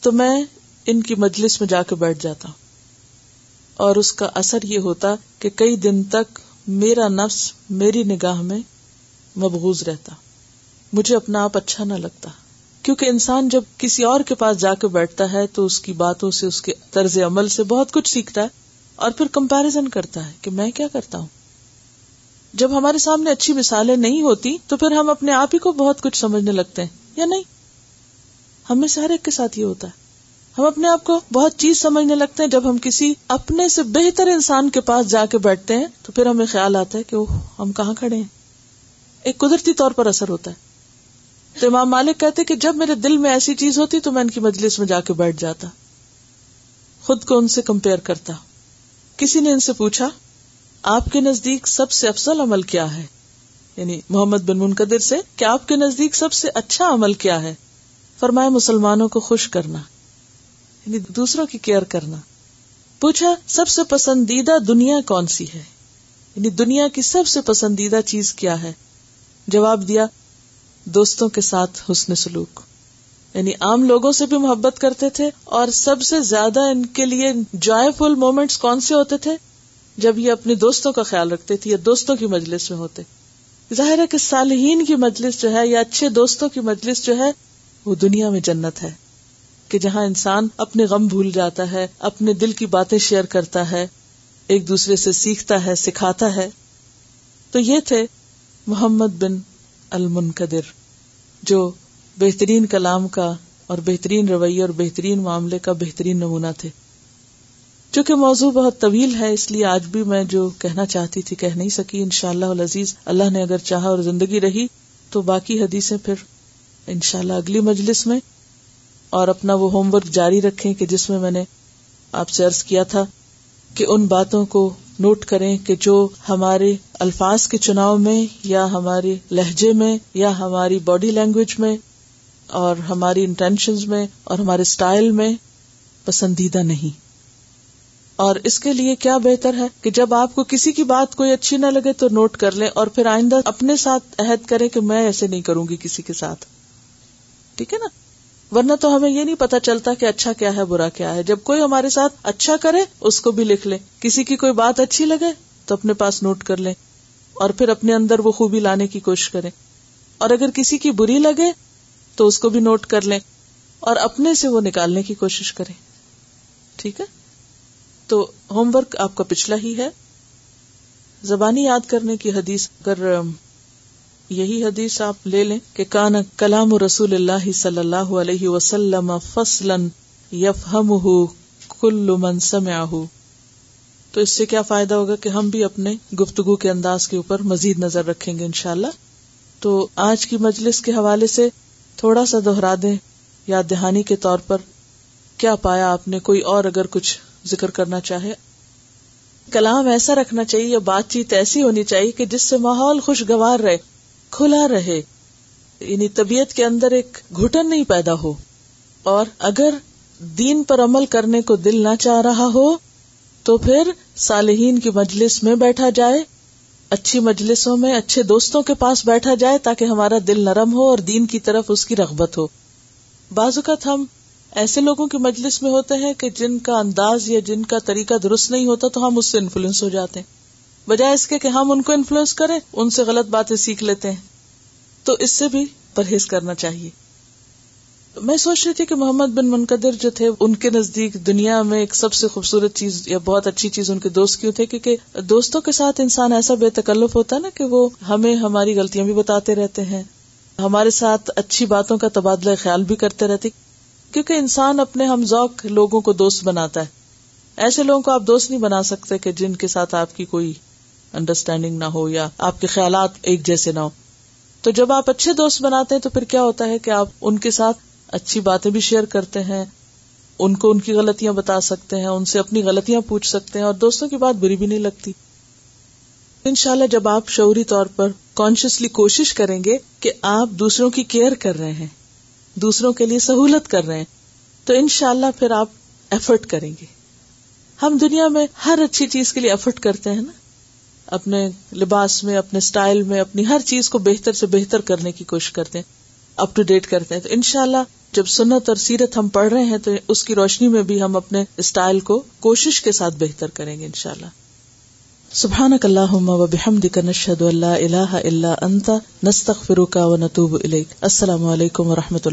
Speaker 1: تو میں ان کی مجلس میں جا کے بیٹھ جاتا ہوں، اور اس کا اثر یہ ہوتا کہ کئی دن تک میرا نفس میری نگاہ میں مبغوض رہتا، مجھے اپنا آپ اچھا نہ لگتا. کیونکہ انسان جب کسی اور کے پاس جا کے بیٹھتا ہے تو اس کی باتوں سے، اس کے طرز عمل سے بہت کچھ سیکھتا ہے اور پھر کمپیریزن کرتا ہے کہ میں کیا کرتا ہوں. جب ہمارے سامنے اچھی مثالیں نہیں ہوتی تو پھر ہم اپنے آپ ہی کو بہت کچھ سمجھنے لگتے ہیں، یا نہیں؟ ہمیں سے ہر ایک کے ساتھ یہ ہوتا ہے. ہم اپنے آپ کو بہت چیز سمجھنے لگتے ہیں جب ہم کسی اپنے سے بہتر انسان کے پاس جا کے بیٹھتے ہیں تو پھر ہمیں خیال آتا ہے کہ اوہ ہم کہاں کھڑے ہیں. ایک قدرتی طور پر اثر ہوتا ہے. تو امام مالک کہتے کہ جب میرے دل میں ایسی چیز ہوتی تو میں ان کی مجلس میں جا کے بیٹھ جاتا، خود کو ان سے کمپیئر کرتا. کسی نے ان سے پوچھا آپ کے نزدیک سب سے افضل عمل کیا ہے، یعنی محمد بن منقدر سے کہ آپ کے نزدیک سب سے اچھا عمل کیا ہے؟ فرمایا مسلمانوں کو خوش کرنا، یعنی دوسروں کی کیئر کرنا. پوچھا سب سے پسندیدہ دنیا کون سی ہے، یعنی دنیا کی سب سے پسندیدہ چیز کیا ہے؟ جواب دیا دوستوں کے ساتھ حسن سلوک، یعنی عام لوگوں سے بھی محبت کرتے تھے اور سب سے زیادہ ان کے لیے جوائے فل مومنٹس کون سے ہوتے تھے؟ جب یہ اپنے دوستوں کا خیال رکھتے تھے یا دوستوں کی مجلس میں ہوتے. ظاہر ہے کہ صالحین کی مجلس جو ہے یا اچھے دوستوں کی مجلس جو ہے وہ دنیا میں جنت ہے، کہ جہاں انسان اپنے غم بھول جاتا ہے، اپنے دل کی باتیں شیئر کرتا ہے، ایک دوسرے سے سیکھتا ہے، سکھاتا ہے. تو یہ تھے محمد بن المنکدر جو بہترین کلام کا اور بہترین رویے اور بہترین معاملے کا بہترین نمونہ تھے. چونکہ موضوع بہت طویل ہے اس لیے آج بھی میں جو کہنا چاہتی تھی کہہ نہیں سکی. انشاءاللہ العزیز اللہ نے اگر چاہا اور زندگی رہی تو باقی حدیثیں پھر انشاءاللہ اگلی مجلس میں، اور اپنا وہ ہوم ورک جاری رکھیں کہ جس میں میں نے آپ سے عرض کیا تھا کہ ان باتوں کو نوٹ کریں کہ جو ہمارے الفاظ کے چناؤ میں یا ہمارے لہجے میں یا ہماری باڈی لینگویج میں اور ہماری انٹینشنز میں اور ہمارے سٹائل میں پسندیدہ نہیں. اور اس کے لیے کیا بہتر ہے کہ جب آپ کو کسی کی بات کوئی اچھی نہ لگے تو نوٹ کر لیں اور پھر آئندہ اپنے ساتھ عہد کریں کہ میں ایسے نہیں کروں گی کسی کے ساتھ. ٹھیک ہے نا؟ ورنہ تو ہمیں یہ نہیں پتا چلتا کہ اچھا کیا ہے برا کیا ہے. جب کوئی ہمارے ساتھ اچھا کرے اس کو بھی لکھ لیں، کسی کی کوئی بات اچھی لگے تو اپنے پاس نوٹ کر لیں اور پھر اپنے اندر وہ خوبی لانے کی کوشش کریں. اور اگر کسی کی بری لگے تو اس کو بھی نوٹ کر لیں اور اپنے سے وہ نکالنے کی کوشش کریں. ٹھیک ہے؟ تو ہوم ورک آپ کا پچھلا ہی ہے. زبانی یاد کرنے کی حدیث، اگر یہی حدیث آپ لے لیں کہ کان کلام رسول اللہ صلی اللہ علیہ وسلم فصلا یفہمہ کل من سمعہ، تو اس سے کیا فائدہ ہوگا کہ ہم بھی اپنے گفتگو کے انداز کے اوپر مزید نظر رکھیں گے انشاءاللہ. تو آج کی مجلس کے حوالے سے تھوڑا سا دوہرا دیں یاد دہانی کے طور پر کیا پایا آپ نے. کوئی اور اگر کچھ ذکر کرنا چاہے. کلام ایسا رکھنا چاہیے یا بات چیت ایسی ہونی چاہیے کہ جس سے ماحول خوشگوار رہے، کھلا رہے، یعنی طبیعت کے اندر ایک گھٹن نہیں پیدا ہو. اور اگر دین پر عمل کرنے کو دل نہ چاہ رہا ہو تو پھر صالحین کی مجلس میں بیٹھا جائے، اچھی مجلسوں میں اچھے دوستوں کے پاس بیٹھا جائے تاکہ ہمارا دل نرم ہو اور دین کی طرف اس کی رغبت ہو. بعض اوقات ہم ایسے لوگوں کی مجلس میں ہوتے ہیں کہ جن کا انداز یا جن کا طریقہ درست نہیں ہوتا تو ہم اس سے انفلوئنس ہو جاتے ہیں، بجائے اس کے کہ ہم ان کو انفلوئنس کریں ان سے غلط باتیں سیکھ لیتے ہیں. تو اس سے بھی پرہیز کرنا چاہیے. میں سوچ رہی تھی کہ محمد بن منکدر جو تھے ان کے نزدیک دنیا میں ایک سب سے خوبصورت چیز یا بہت اچھی چیز ان کے دوست کیوں تھے، کیونکہ دوستوں کے ساتھ انسان ایسا بے تکلف ہوتا ہے نا کہ وہ ہمیں ہماری غلطیاں بھی بتاتے رہتے ہیں، ہمارے ساتھ اچھی باتوں کا تبادلہ خیال بھی کرتے رہتے، کیونکہ انسان اپنے ہم ذوق لوگوں کو دوست بناتا ہے. ایسے لوگوں کو آپ دوست نہیں بنا سکتے کہ جن کے ساتھ آپ کی کوئی انڈرسٹینڈنگ نہ ہو یا آپ کے خیالات ایک جیسے نہ ہو. تو جب آپ اچھے دوست بناتے ہیں تو پھر کیا ہوتا ہے کہ آپ ان کے ساتھ اچھی باتیں بھی شیئر کرتے ہیں، ان کو ان کی غلطیاں بتا سکتے ہیں، ان سے اپنی غلطیاں پوچھ سکتے ہیں اور دوستوں کی بات بری بھی نہیں لگتی. انشاءاللہ جب آپ شعوری طور پر کانشیسلی کوشش کریں گے کہ آپ دوسروں کی کیئر کر رہے ہیں، دوسروں کے لیے سہولت کر رہے ہیں، تو انشاءاللہ پھر آپ ایفرٹ کریں گے. ہم دنیا میں ہر اچھی چیز کے لیے ایفرٹ کرتے ہیں نا، اپنے لباس میں، اپنے سٹائل میں، اپنی ہر چیز کو بہتر سے بہتر کرنے کی کوشش کرتے ہیں، اپ ٹو ڈیٹ کرتے ہیں. تو انشاءاللہ جب سنت اور سیرت ہم پڑھ رہے ہیں تو اس کی روشنی میں بھی ہم اپنے سٹائل کو کوشش کے ساتھ بہتر کریں گے انشاءاللہ. سبحانک اللہم و بحمدک نشہد ان لا الہ الا انت نستغفرک و نتوب الیک. السلام علیکم و رحمۃ اللہ.